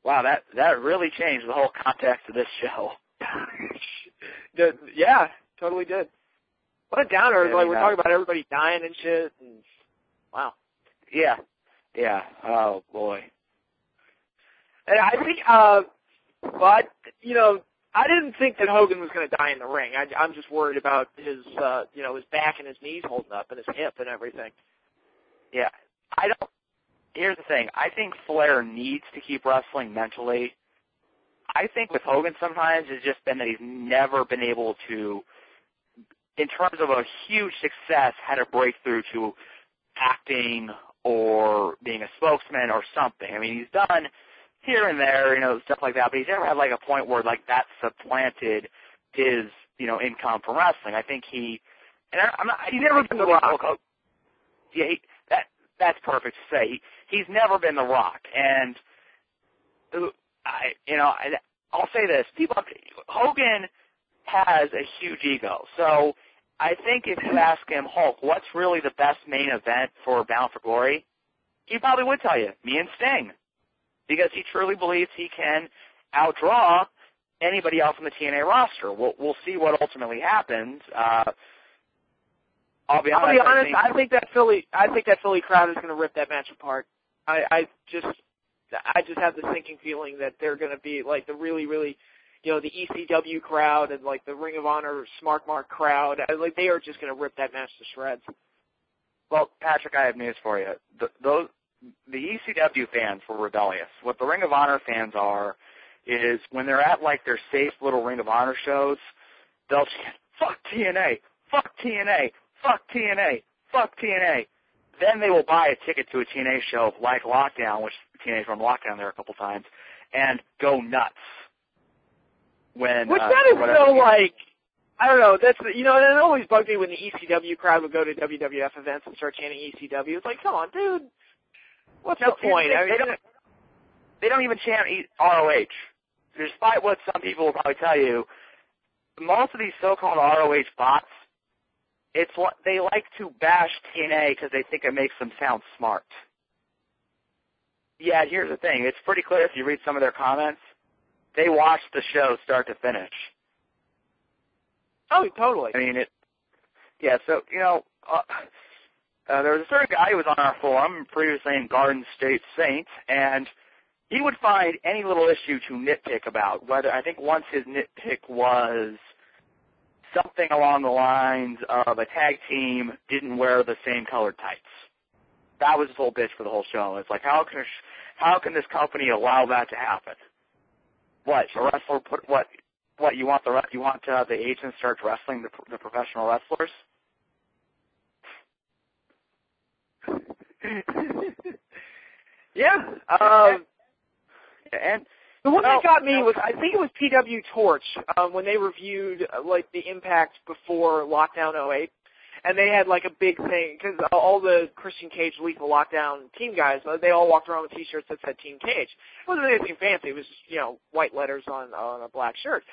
Speaker 3: wow, that really changed the whole context of this show.
Speaker 4: Yeah, totally did. What a downer.
Speaker 3: Yeah,
Speaker 4: we're talking about everybody dying and shit. And, wow.
Speaker 3: Yeah. Oh, boy.
Speaker 4: And I think, but, I didn't think that Hogan was going to die in the ring. I'm just worried about his, his back and his knees holding up and his hip and everything.
Speaker 3: Yeah. Here's the thing. I think Flair needs to keep wrestling mentally. I think with Hogan sometimes it's just been that he's never been able to, in terms of a huge success, had a breakthrough to acting or being a spokesman or something. I mean, he's done here and there, stuff like that, but he's never had like a point where like that supplanted his, income from wrestling. I think he's never been the Rock. Yeah, that's perfect to say. He's never been the Rock, and I'll say this: Hogan has a huge ego, so I think if you ask him, Hulk, what's really the best main event for Bound for Glory, he probably would tell you, me and Sting, because he truly believes he can outdraw anybody else on the TNA roster. We'll see what ultimately happens. I'll be honest.
Speaker 4: I think that Philly crowd is going to rip that match apart. I just have the sinking feeling that they're going to be like the really, really, the ECW crowd and like the Ring of Honor Smart Mark crowd. Like they are just going to rip that match to shreds.
Speaker 3: Well, Patrick, I have news for you. The ECW fans were rebellious. What the Ring of Honor fans are is when they're at, like, their safe little Ring of Honor shows, they'll chant, fuck TNA, fuck TNA, fuck TNA, fuck TNA. Then they will buy a ticket to a TNA show like Lockdown, which TNA's run Lockdown there a couple times, and go nuts. Which
Speaker 4: that is so, like, I don't know, that's, you know, it always bugged me when the ECW crowd would go to WWF events and start chanting ECW. It's like, come on, dude, what's the point?
Speaker 3: They don't even chant ROH. Despite what some people will probably tell you, most of these so-called ROH bots, it's what they like to bash TNA because they think it makes them sound smart. Yeah, here's the thing. It's pretty clear if you read some of their comments. They watch the show start to finish.
Speaker 4: Oh, totally.
Speaker 3: I mean, so, you know, there was a certain guy who was on our forum, previously named Garden State Saint, and he would find any little issue to nitpick about. Whether I think once his nitpick was something along the lines of a tag team didn't wear the same colored tights. That was his whole bitch for the whole show. It's like, how can this company allow that to happen? What, a wrestler put what you want the agents to start wrestling the professional wrestlers?
Speaker 4: Yeah.
Speaker 3: And
Speaker 4: the one that got me was, I think it was PW Torch, when they reviewed, like, the Impact before Lockdown 08. And they had, like, a big thing, because all the Christian Cage Lethal Lockdown team guys, they all walked around with T-shirts that said Team Cage. It wasn't anything fancy. It was, you know, white letters on a black shirt.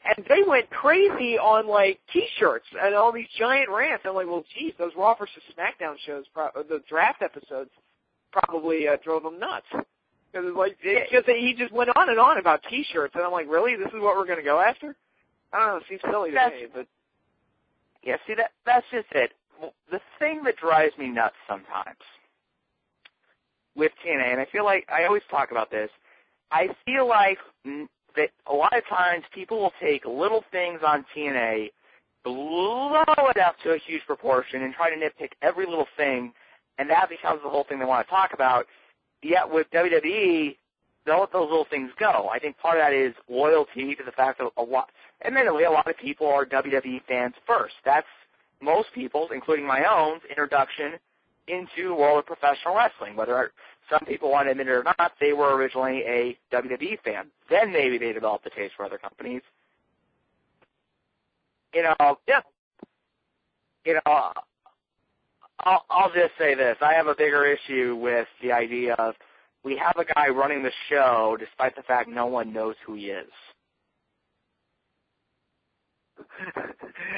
Speaker 4: And they went crazy on, like, T-shirts and all these giant rants. I'm like, well, geez, those Raw versus SmackDown shows, the draft episodes, probably drove them nuts. Because he just went on and on about T-shirts. And I'm like, really? This is what we're going to go after? I don't know. It seems silly to me, but...
Speaker 3: Yeah, see, that's just it. The thing that drives me nuts sometimes with TNA, and I feel like I always talk about this, I feel like that a lot of times people will take little things on TNA, blow it up to a huge proportion, and try to nitpick every little thing, and that becomes the whole thing they want to talk about. Yet with WWE, they'll let those little things go. I think part of that is loyalty to the fact that admittedly, a lot of people are WWE fans first. That's most people's, including my own, introduction into the world of professional wrestling. Whether some people want to admit it or not, they were originally a WWE fan. Then maybe they developed a taste for other companies. I'll just say this. I have a bigger issue with the idea of we have a guy running the show despite the fact no one knows who he is.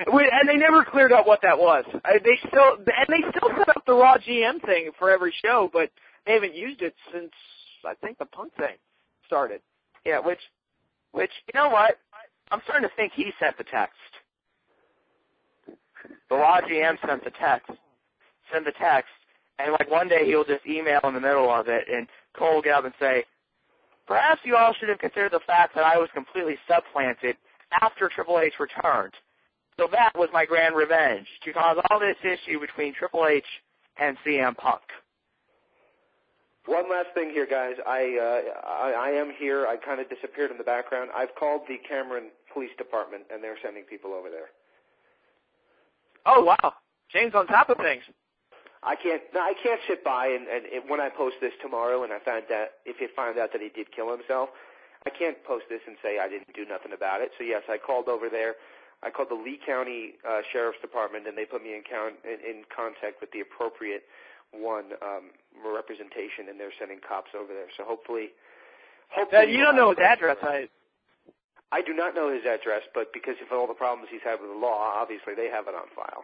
Speaker 4: And they never cleared up what that was. They still set up the Raw GM thing for every show, but they haven't used it since I think the Punk thing started.
Speaker 3: Yeah, which you know what? I'm starting to think he sent the text. The Raw GM sent the text, and like one day he'll just email in the middle of it, and Cole will get up and say, "Perhaps you all should have considered the fact that I was completely supplanted after Triple H returned. So that was my grand revenge, to cause all this issue between Triple H and CM Punk."
Speaker 1: One last thing here, guys. I am here. I kind of disappeared in the background. I've called the Cameron Police Department, and they're sending people over there.
Speaker 4: Oh, wow. James on top of things.
Speaker 1: I can't sit by and when I post this tomorrow and if you find out that he did kill himself, I can't post this and say I didn't do nothing about it. So, yes, I called over there. I called the Lee County Sheriff's Department, and they put me in contact with the appropriate representation, and they're sending cops over there. So hopefully
Speaker 4: you don't know his address.
Speaker 1: I do not know his address, but because of all the problems he's had with the law, obviously they have it on file.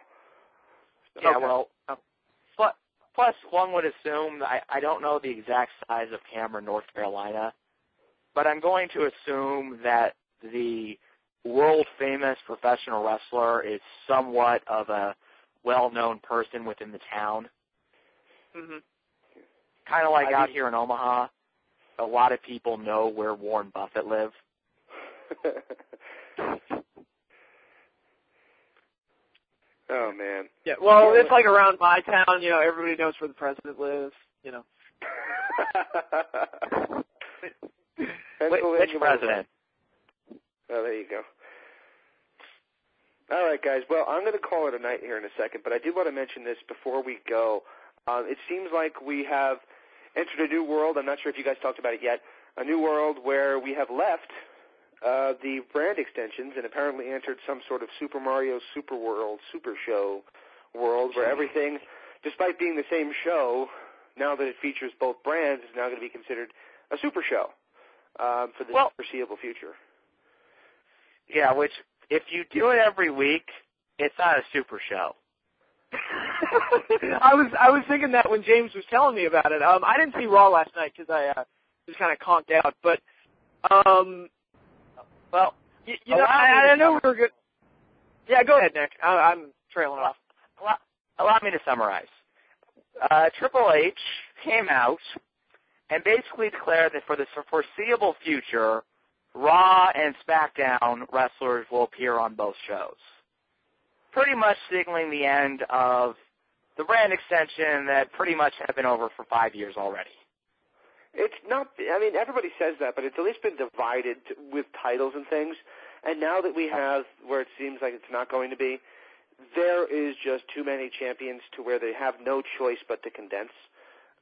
Speaker 3: So, yeah, well, plus one would assume, I don't know the exact size of Cameron, North Carolina, but I'm going to assume that the world-famous professional wrestler is somewhat of a well-known person within the town.
Speaker 4: Mm-hmm.
Speaker 3: Kind of like out here in Omaha, a lot of people know where Warren Buffett lives.
Speaker 1: Oh, man.
Speaker 4: Yeah, well, it's like around my town, everybody knows where the president lives,
Speaker 3: Which president?
Speaker 1: Oh, there you go. All right, guys. Well, I'm going to call it a night here in a second, but I did want to mention this before we go. It seems like we have entered a new world. I'm not sure if you guys talked about it yet. A new world where we have left the brand extensions and apparently entered some sort of Super Mario Super World, Super Show world where everything, despite being the same show, now that it features both brands, is now going to be considered a super show for the foreseeable future.
Speaker 3: Yeah, which, if you do it every week, it's not a super show.
Speaker 4: I was thinking that when James was telling me about it. I didn't see Raw last night because I just kind of conked out. But, well, you know, I know we were good. Yeah, go ahead, Nick. I'm trailing off.
Speaker 3: Allow me to summarize. Triple H came out and basically declared that for the foreseeable future, Raw and SmackDown wrestlers will appear on both shows. Pretty much signaling the end of the brand extension that pretty much have been over for 5 years already.
Speaker 1: It's not, I mean, everybody says that, but it's at least been divided with titles and things. And now that we have where it seems like it's not going to be, there is just too many champions to where they have no choice but to condense.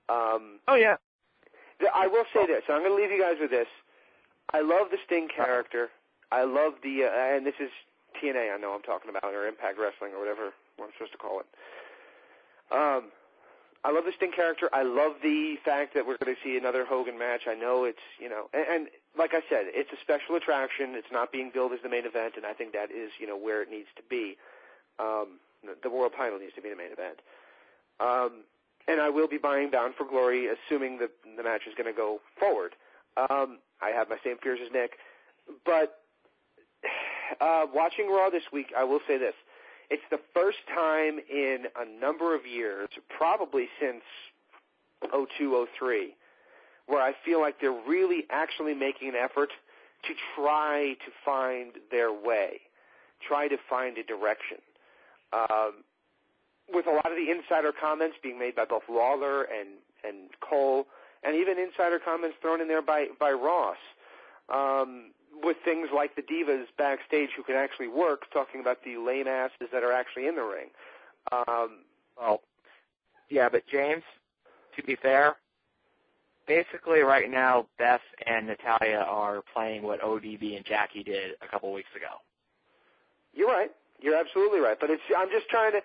Speaker 4: Oh, yeah.
Speaker 1: I will say this. I'm going to leave you guys with this. I love the Sting character. I love the, and this is TNA I know I'm talking about, or Impact Wrestling, or whatever I'm supposed to call it. I love the Sting character. I love the fact that we're going to see another Hogan match. I know it's, you know, and like I said, it's a special attraction. It's not being billed as the main event, and I think that is, you know, where it needs to be. The world title needs to be the main event. And I will be buying Bound for Glory, assuming that the match is going to go forward. I have my same fears as Nick. But watching Raw this week, I will say this. It's the first time in a number of years, probably since 2002, 2003, where I feel like they're really actually making an effort to try to find their way, try to find a direction. With a lot of the insider comments being made by both Lawler and Cole, and even insider comments thrown in there by Ross, with things like the divas backstage who can actually work, talking about the lame asses that are actually in the ring.
Speaker 3: Well, yeah, but James, to be fair, basically right now Beth and Natalya are playing what ODB and Jackie did a couple weeks ago.
Speaker 1: You're right. You're absolutely right. But I'm just trying to,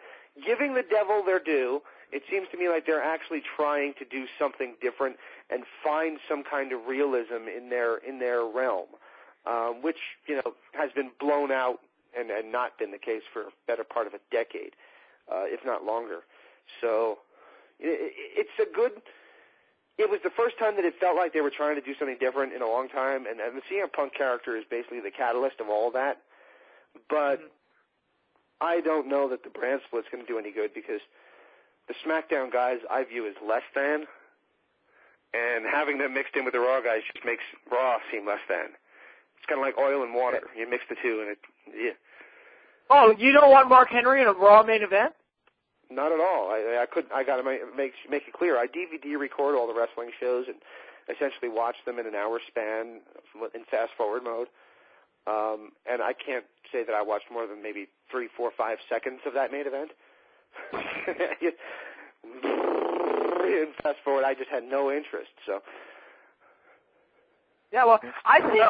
Speaker 1: giving the devil their due, it seems to me like they're actually trying to do something different and find some kind of realism in their realm, which, you know, has been blown out and not been the case for a better part of a decade, if not longer. So it's a good. It was the first time that it felt like they were trying to do something different in a long time, and the CM Punk character is basically the catalyst of all of that. But I don't know that the brand split's going to do any good because the SmackDown guys I view as less than, and having them mixed in with the Raw guys just makes Raw seem less than. It's kind of like oil and water. You mix the two, and yeah.
Speaker 4: Oh, you don't want Mark Henry in a Raw main event?
Speaker 1: Not at all. I got to make it clear. I DVD record all the wrestling shows and essentially watch them in an hour span in fast forward mode. And I can't say that I watched more than maybe 3, 4, 5 seconds of that main event. In fast forward, I just had no interest. So.
Speaker 4: Yeah, well, I think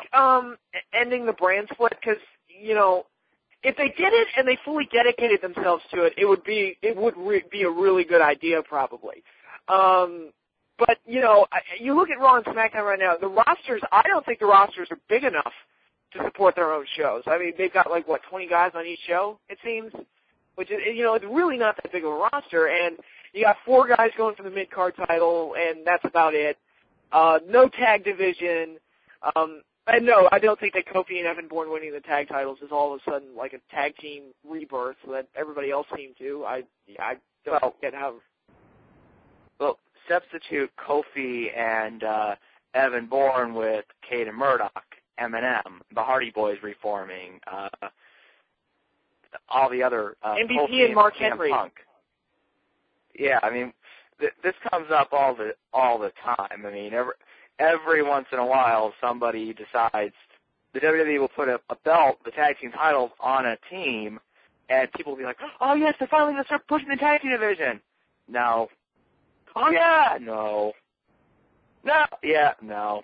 Speaker 4: ending the brand split, because, you know, if they did it and they fully dedicated themselves to it, it would be a really good idea probably. But, you know, you look at Raw and SmackDown right now, the rosters, I don't think the rosters are big enough to support their own shows. I mean, they've got, 20 guys on each show, it seems, which is, you know, it's really not that big of a roster. And you got 4 guys going for the mid-card title, and that's about it. No tag division. And no, I don't think that Kofi and Evan Bourne winning the tag titles is all of a sudden like a tag team rebirth that everybody else seemed to. I don't get how.
Speaker 3: Well, substitute Kofi and Evan Bourne with Cade and Murdoch, Eminem, the Hardy Boys reforming, all the other
Speaker 4: MVP
Speaker 3: Kofi
Speaker 4: and Mark
Speaker 3: CM
Speaker 4: Henry.
Speaker 3: Punk. Yeah, I mean, this comes up all the time. I mean, every once in a while somebody decides the WWE will put a belt, the tag team titles, on a team, and people will be like, oh, yes, they're finally going to start pushing the tag team division. No. Oh, yeah. No. No. Yeah. No.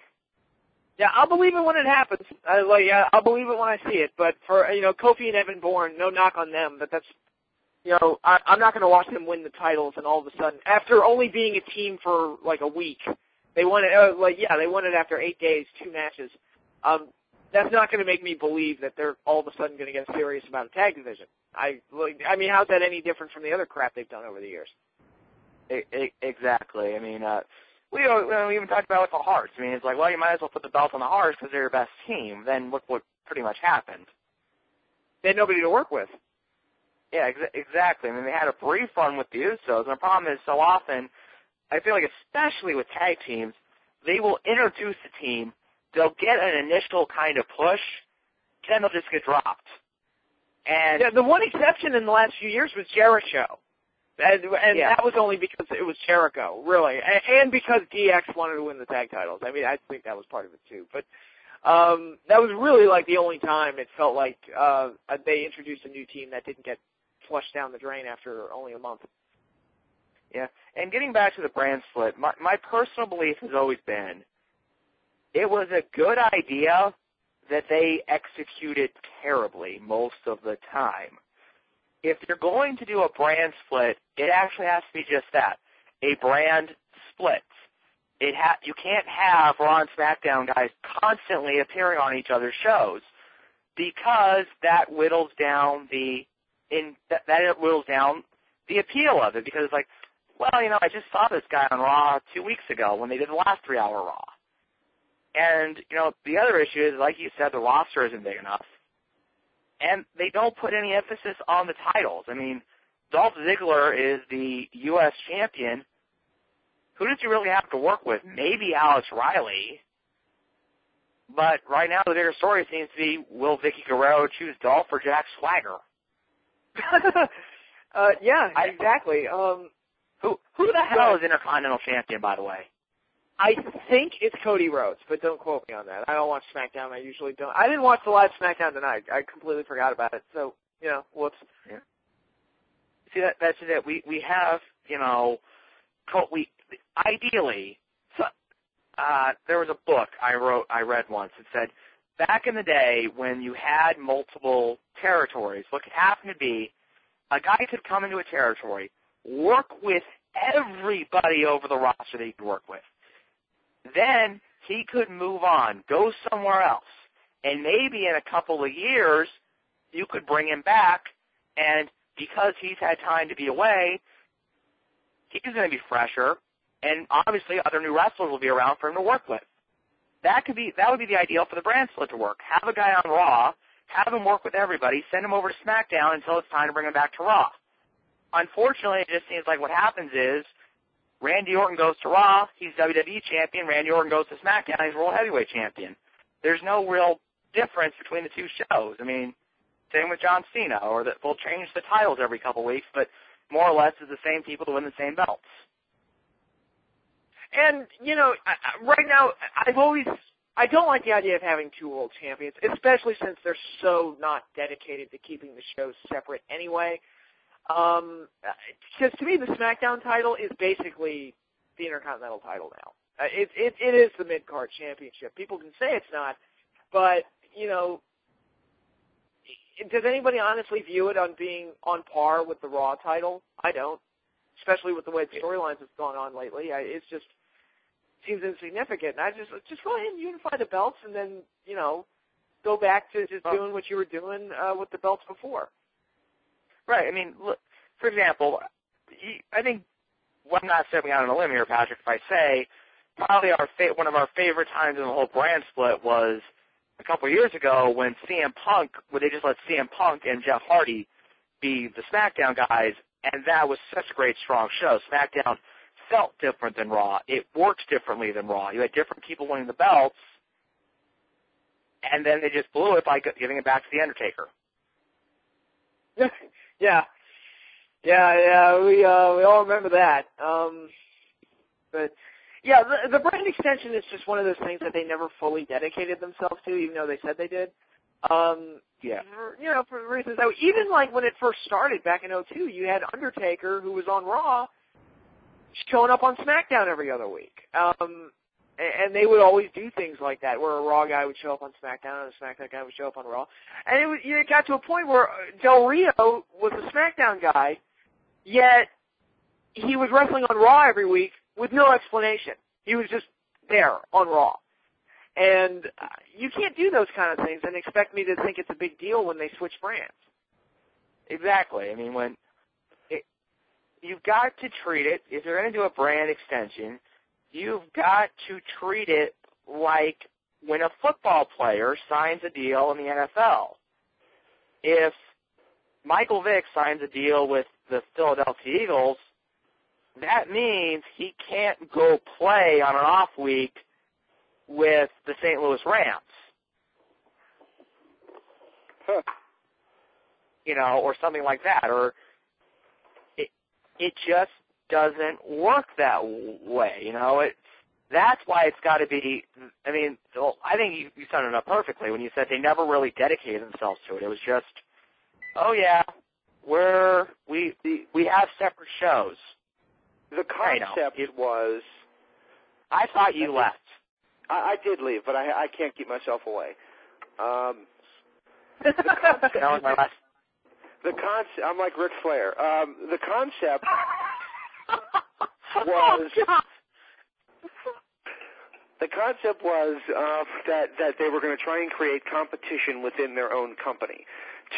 Speaker 4: Yeah, I'll believe it when it happens. I'll believe it when I see it. But for, Kofi and Evan Bourne, no knock on them, but that's, I'm not going to watch them win the titles and all of a sudden, after only being a team for like a week, they won it, they won it after 8 days, 2 matches. That's not going to make me believe that they're all of a sudden going to get serious about a tag division. I mean, how's that any different from the other crap they've done over the years?
Speaker 3: Exactly. I mean, we even talked about it with the Hearts. I mean, it's like, well, you might as well put the belt on the Hearts because they're your best team. Then look what pretty much happened.
Speaker 4: They had nobody to work with.
Speaker 3: Yeah, exactly. I mean, they had a brief run with the Usos, and the problem is so often, I feel like especially with tag teams, they will introduce the team, they'll get an initial kind of push, then they'll just get dropped. And
Speaker 4: yeah, the one exception in the last few years was Jericho. And that was only because it was Jericho, really, and because DX wanted to win the tag titles. I mean, I think that was part of it too. But that was really like the only time it felt like they introduced a new team that didn't get flushed down the drain after only a month.
Speaker 3: Yeah, and getting back to the brand split, my personal belief has always been it was a good idea that they executed terribly most of the time. If you're going to do a brand split, it actually has to be just that, a brand split. You can't have Raw and SmackDown guys constantly appearing on each other's shows because that whittles down the appeal of it. Because it's like, well, I just saw this guy on Raw 2 weeks ago when they did the last 3-hour Raw. And, the other issue is, like you said, the roster isn't big enough. And they don't put any emphasis on the titles. I mean, Dolph Ziggler is the U.S. champion. Who does he really have to work with? Maybe Alex Riley. But right now, the bigger story seems to be, will Vicky Guerrero choose Dolph or Jack Swagger?
Speaker 4: Yeah, exactly.
Speaker 3: Who the hell is Intercontinental Champion, by the way?
Speaker 4: I think it's Cody Rhodes, but don't quote me on that. I don't watch SmackDown. I usually don't. I didn't watch the live SmackDown tonight. I completely forgot about it. So, whoops.
Speaker 3: Yeah. See, that's it. We have, ideally, there was a book I read once. It said, back in the day when you had multiple territories, what could happen to be a guy could come into a territory, work with everybody over the roster that he could work with. Then he could move on, go somewhere else, and maybe in a couple of years you could bring him back, and because he's had time to be away, he's going to be fresher, and obviously other new wrestlers will be around for him to work with. That would be the ideal for the brand split to work. Have a guy on Raw, have him work with everybody, send him over to SmackDown until it's time to bring him back to Raw. Unfortunately, it just seems like what happens is Randy Orton goes to Raw, he's WWE champion. Randy Orton goes to SmackDown, he's World Heavyweight champion. There's no real difference between the two shows. I mean, same with John Cena, or that they'll change the titles every couple weeks, but more or less it's the same people to win the same belts.
Speaker 4: And, right now, I don't like the idea of having 2 world champions, especially since they're so not dedicated to keeping the shows separate anyway. Because to me, the SmackDown title is basically the Intercontinental title now. It is the mid-card championship. People can say it's not, but, does anybody honestly view it on being on par with the Raw title? I don't, especially with the way the storylines have gone on lately. It's just seems insignificant. And I just go ahead and unify the belts and then, go back to just doing what you were doing with the belts before.
Speaker 3: Right. I mean, look, for example, I think I'm not stepping out on a limb here, Patrick, if I say probably one of our favorite times in the whole brand split was a couple of years ago when they just let CM Punk and Jeff Hardy be the SmackDown guys, and that was such a great, strong show. SmackDown felt different than Raw. It worked differently than Raw. You had different people winning the belts, and then they just blew it by giving it back to The Undertaker.
Speaker 4: Yeah. We all remember that. But Yeah, the brand extension is just one of those things that they never fully dedicated themselves to, even though they said they did. For reasons that even like when it first started back in 2002, you had Undertaker, who was on Raw, showing up on SmackDown every other week. And they would always do things like that, where a Raw guy would show up on SmackDown and a SmackDown guy would show up on Raw. And it got to a point where Del Rio was a SmackDown guy, yet he was wrestling on Raw every week with no explanation. He was just there on Raw. And you can't do those kind of things and expect me to think it's a big deal when they switch brands.
Speaker 3: Exactly. I mean, you've got to treat it, if you're going to do a brand extension, you've got to treat it like when a football player signs a deal in the NFL. If Michael Vick signs a deal with the Philadelphia Eagles, that means he can't go play on an off week with the St. Louis Rams.
Speaker 1: Huh.
Speaker 3: Or something like that. Or it just doesn't work that way, That's why it's got to be, I think you summed it up perfectly when you said they never really dedicated themselves to it. It was just, we have separate shows.
Speaker 1: The concept was...
Speaker 3: I thought you left.
Speaker 1: I did leave, but I can't keep myself away. I'm like Ric Flair. The concept was... The concept was that they were going to try and create competition within their own company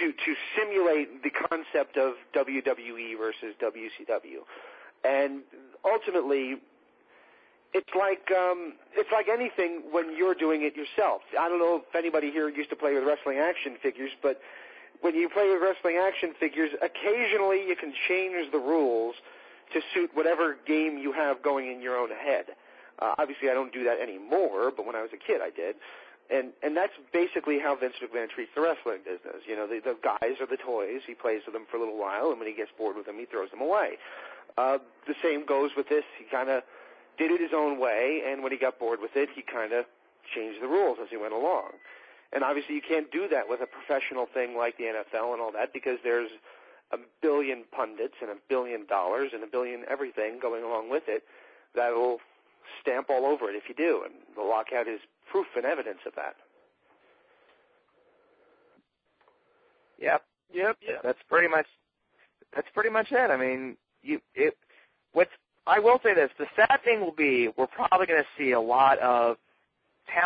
Speaker 1: to simulate the concept of WWE versus WCW, and ultimately, it's like anything when you're doing it yourself. I don't know if anybody here used to play with wrestling action figures, but when you play with wrestling action figures, occasionally you can change the rules to suit whatever game you have going in your own head. Obviously, I don't do that anymore, but when I was a kid, I did. And that's basically how Vince McMahon treats the wrestling business. The guys are the toys. He plays with them for a little while, and when he gets bored with them, he throws them away. The same goes with this. He kind of did it his own way, and when he got bored with it, he kind of changed the rules as he went along. And obviously, you can't do that with a professional thing like the NFL and all that, because there's a billion pundits and $1 billion and a billion everything going along with it that'll stamp all over it if you do, and the lockout is proof and evidence of that.
Speaker 3: Yep. That's pretty much it. I mean, I will say this: the sad thing will be we're probably going to see a lot of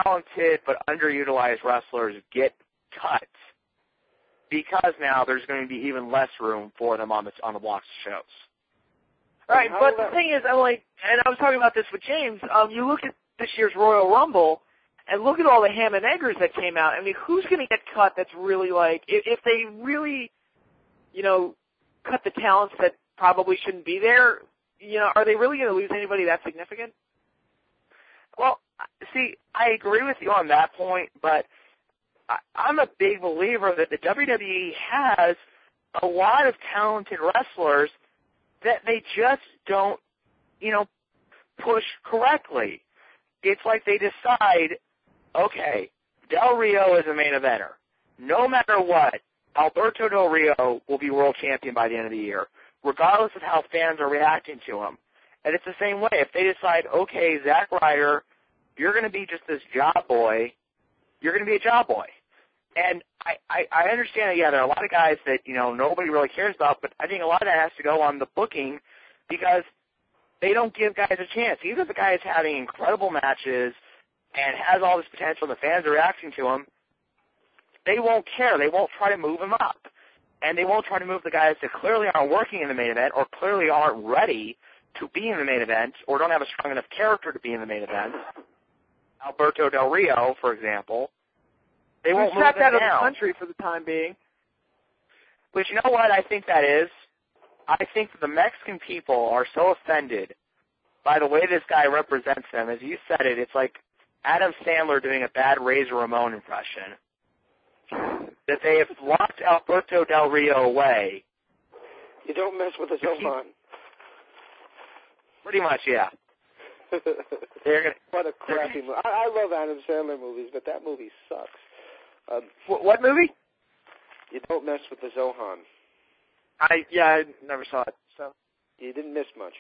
Speaker 3: talented but underutilized wrestlers get cut because now there's going to be even less room for them on the blocks of shows.
Speaker 4: Right, but the thing is, and I was talking about this with James, you look at this year's Royal Rumble, and look at all the ham and eggers that came out. I mean, who's going to get cut that's really like, if they really, cut the talents that probably shouldn't be there, are they really going to lose anybody that significant?
Speaker 3: Well, see, I agree with you on that point, but I'm a big believer that the WWE has a lot of talented wrestlers that they just don't, push correctly. It's like they decide, okay, Del Rio is a main eventer. No matter what, Alberto Del Rio will be world champion by the end of the year, regardless of how fans are reacting to him. And it's the same way. If they decide, okay, Zack Ryder, you're going to be just this job boy, you're going to be a job boy. And I understand that, yeah, there are a lot of guys that, nobody really cares about, but I think a lot of that has to go on the booking because they don't give guys a chance. Even if the guy is having incredible matches and has all this potential and the fans are reacting to him, they won't care. They won't try to move him up. And they won't try to move the guys that clearly aren't working in the main event or clearly aren't ready to be in the main event or don't have a strong enough character to be in the main event. Alberto Del Rio, for example. They won't move them
Speaker 4: out of
Speaker 3: down.
Speaker 4: the country for the time being.
Speaker 3: But you know what I think that is? I think that the Mexican people are so offended by the way this guy represents them. As you said it, it's like Adam Sandler doing a bad Razor Ramon impression. That they have locked Alberto Del Rio away.
Speaker 1: You don't mess with a Zohan.
Speaker 3: Pretty much, yeah.
Speaker 1: What a crappy movie. I love Adam Sandler movies, but that movie sucks.
Speaker 4: What movie?
Speaker 1: You Don't Mess with the Zohan.
Speaker 4: I never saw it, so.
Speaker 1: You didn't miss much.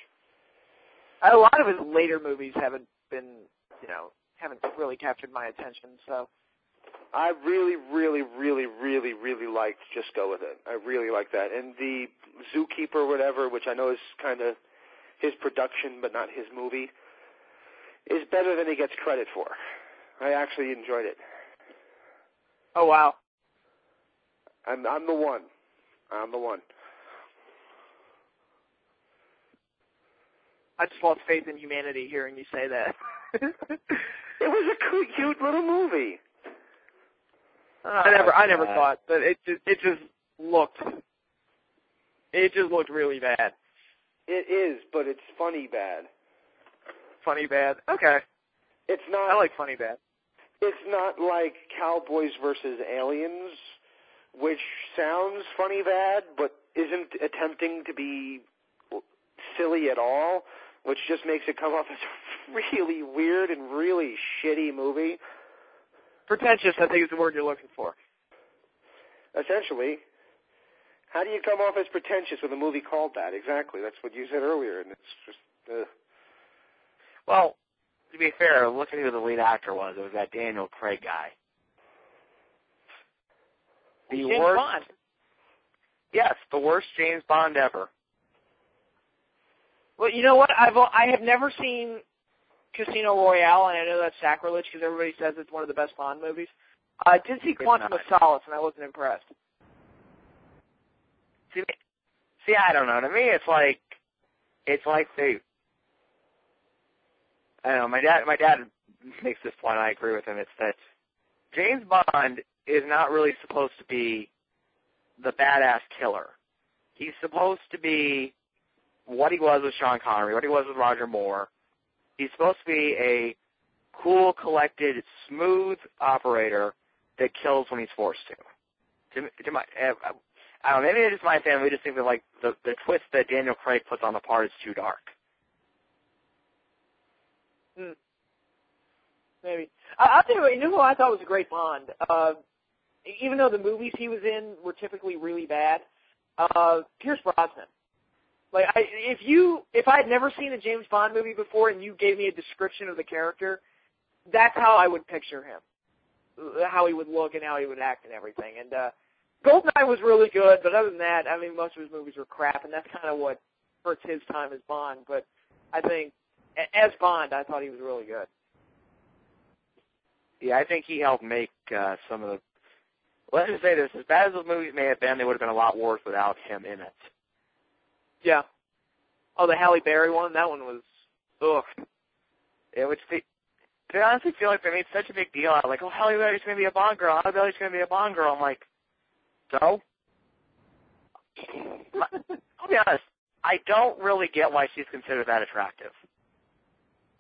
Speaker 4: A lot of his later movies haven't really captured my attention, so.
Speaker 1: I really, really, really, really, really liked Just Go With It. I really like that. And the Zookeeper or whatever, which I know is kind of his production but not his movie, is better than he gets credit for. I actually enjoyed it.
Speaker 4: Oh, wow.
Speaker 1: I'm the one. I'm the one.
Speaker 4: I just lost faith in humanity hearing you say that.
Speaker 1: It was a cute little movie.
Speaker 4: I never thought, but it just looked really bad.
Speaker 1: It is, but it's funny bad.
Speaker 4: Funny bad. Okay.
Speaker 1: It's not.
Speaker 4: I like funny bad.
Speaker 1: It's not like Cowboys versus Aliens, which sounds funny bad, but isn't attempting to be silly at all, which just makes it come off as a really weird and really shitty movie.
Speaker 4: Pretentious, I think, is the word you're looking for.
Speaker 1: Essentially. How do you come off as pretentious with a movie called that? Exactly. That's what you said earlier, and it's just...
Speaker 3: Well, to be fair, look at who the lead actor was. It was that Daniel Craig guy.
Speaker 4: James Bond.
Speaker 3: Yes, the worst James Bond ever.
Speaker 4: Well, you know what? I have never seen Casino Royale, and I know that's sacrilege because everybody says it's one of the best Bond movies. I did see Quantum of Solace, and I wasn't impressed.
Speaker 3: See, I don't know. To me, it's like they. I don't know. My dad makes this point. I agree with him. It's that James Bond is not really supposed to be the badass killer. He's supposed to be what he was with Sean Connery, what he was with Roger Moore. He's supposed to be a cool, collected, smooth operator that kills when he's forced to. I don't know, maybe it's just my family. We just think that, like, the twist that Daniel Craig puts on the part is too dark.
Speaker 4: Maybe. I'll tell you what, you know who I thought was a great Bond? Even though the movies he was in were typically really bad, Pierce Brosnan. Like, if I had never seen a James Bond movie before and you gave me a description of the character, that's how I would picture him. How he would look and how he would act and everything. And GoldenEye was really good, but other than that, I mean, most of his movies were crap, and that's kind of what hurts his time as Bond. But I think, as Bond, I thought he was really good.
Speaker 3: Yeah, I think he helped make some of the... Let's just say this, as bad as those movies may have been, they would have been a lot worse without him in it.
Speaker 4: Yeah. Oh, the Halle Berry one? That one was... Ugh.
Speaker 3: It would... I honestly feel like they made such a big deal out of, like, oh, Halle Berry's going to be a Bond girl. Halle Berry's going to be a Bond girl. I'm like, so? I'll be honest. I don't really get why she's considered that attractive.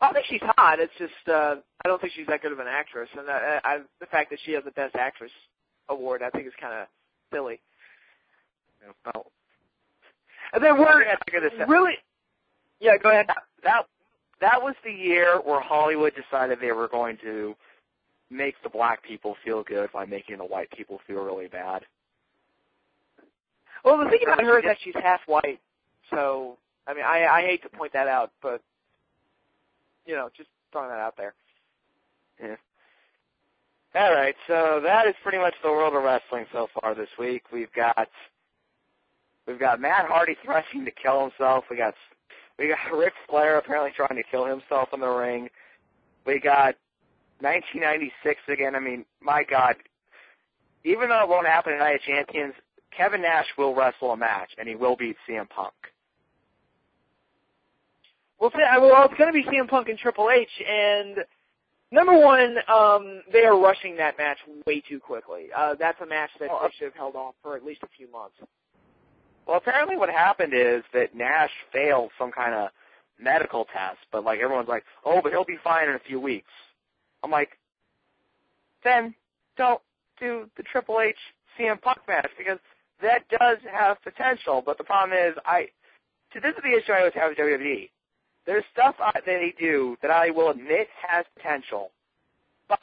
Speaker 4: I don't think she's hot. It's just I don't think she's that good of an actress. And the fact that she has the Best Actress award, I think is kind of silly.
Speaker 3: Well,
Speaker 4: and then we're really... Yeah, go ahead.
Speaker 3: That was the year where Hollywood decided they were going to make the black people feel good by making the white people feel really bad.
Speaker 4: Well, the thing about her is that she's half white. So, I mean, I hate to point that out, but, you know, just throwing that out there.
Speaker 3: Yeah. All right, so that is pretty much the world of wrestling so far this week. We've got Matt Hardy threatening to kill himself. We got Ric Flair apparently trying to kill himself in the ring. We got 1996 again. I mean, my God, even though it won't happen in Night of Champions, Kevin Nash will wrestle a match, and he will beat CM Punk.
Speaker 4: Well, it's going to be CM Punk and Triple H, and number one, they are rushing that match way too quickly. That's a match that they should have held off for at least a few months.
Speaker 3: Well, apparently what happened is that Nash failed some kind of medical test, but, like, everyone's like, oh, but he'll be fine in a few weeks. I'm like, then don't do the Triple H CM Punk match, because that does have potential, but the problem is, this is the issue I always have with WWE. there's stuff that they do that I will admit has potential, but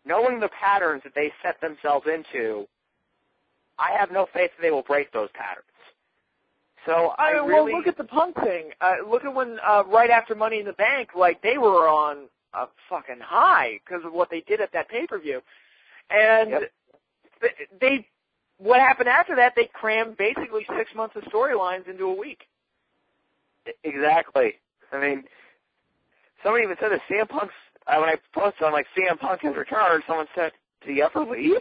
Speaker 3: knowing the patterns that they set themselves into, I have no faith that they will break those patterns. So
Speaker 4: well, look at the Punk thing. Look at when right after Money in the Bank, like they were on a fucking high because of what they did at that pay-per-view, and what happened after that? They crammed basically 6 months of storylines into a week.
Speaker 3: Exactly. I mean, somebody even said that CM Punk's. When I posted on CM Punk has returned, someone said, "Did he ever leave?"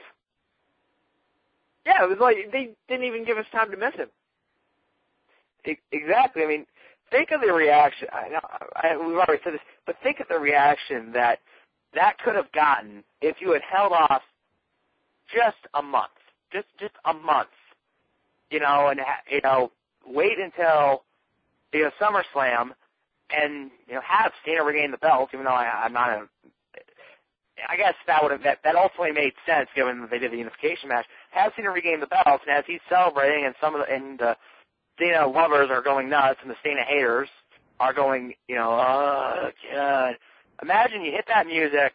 Speaker 4: Yeah, it was like they didn't even give us time to miss him.
Speaker 3: Exactly. I mean, think of the reaction. We've already said this, but think of the reaction that could have gotten if you had held off just a month, just a month, and wait until SummerSlam, and have Cena regain the belt. Even though I'm not I guess that ultimately made sense given that they did the unification match. Have Cena regain the belt, and as he's celebrating, and the Cena lovers are going nuts, and the Cena haters are going, oh, God. Imagine you hit that music,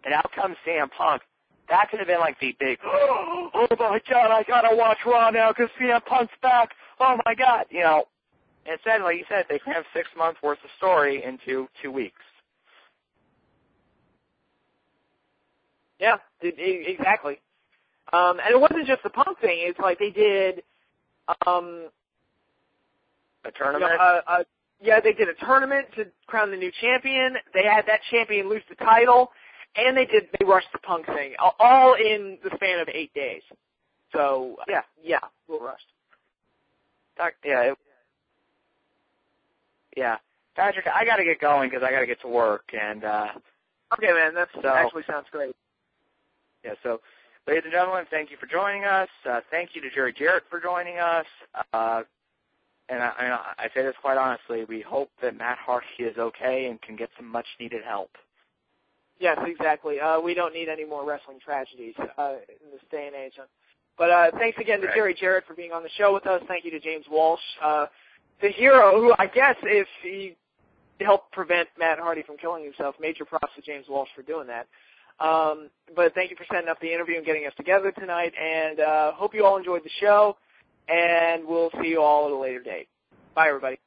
Speaker 3: and out comes CM Punk. That could have been like the big, oh, my God, I got to watch Raw now because CM Punk's back. Oh, my God. Instead, like you said, they crammed 6 months worth of story into 2 weeks.
Speaker 4: Yeah, exactly. And it wasn't just the Punk thing. It's like they did
Speaker 3: a tournament?
Speaker 4: They did a tournament to crown the new champion. They had that champion lose the title, and they rushed the Punk thing, all in the span of 8 days. So, yeah, a little rushed.
Speaker 3: Yeah. Patrick, I got to get going because I got to get to work. And
Speaker 4: okay, man, that actually sounds great.
Speaker 3: Yeah, so, ladies and gentlemen, thank you for joining us. Thank you to Jarrett for joining us. And I say this quite honestly, we hope that Matt Hardy is okay and can get some much-needed help.
Speaker 4: Yes, exactly. We don't need any more wrestling tragedies in this day and age. But thanks again to Jarrett for being on the show with us. Thank you to James Walsh, the hero who, I guess, if he helped prevent Matt Hardy from killing himself, major props to James Walsh for doing that. But thank you for setting up the interview and getting us together tonight, and hope you all enjoyed the show, and we'll see you all at a later date. Bye, everybody.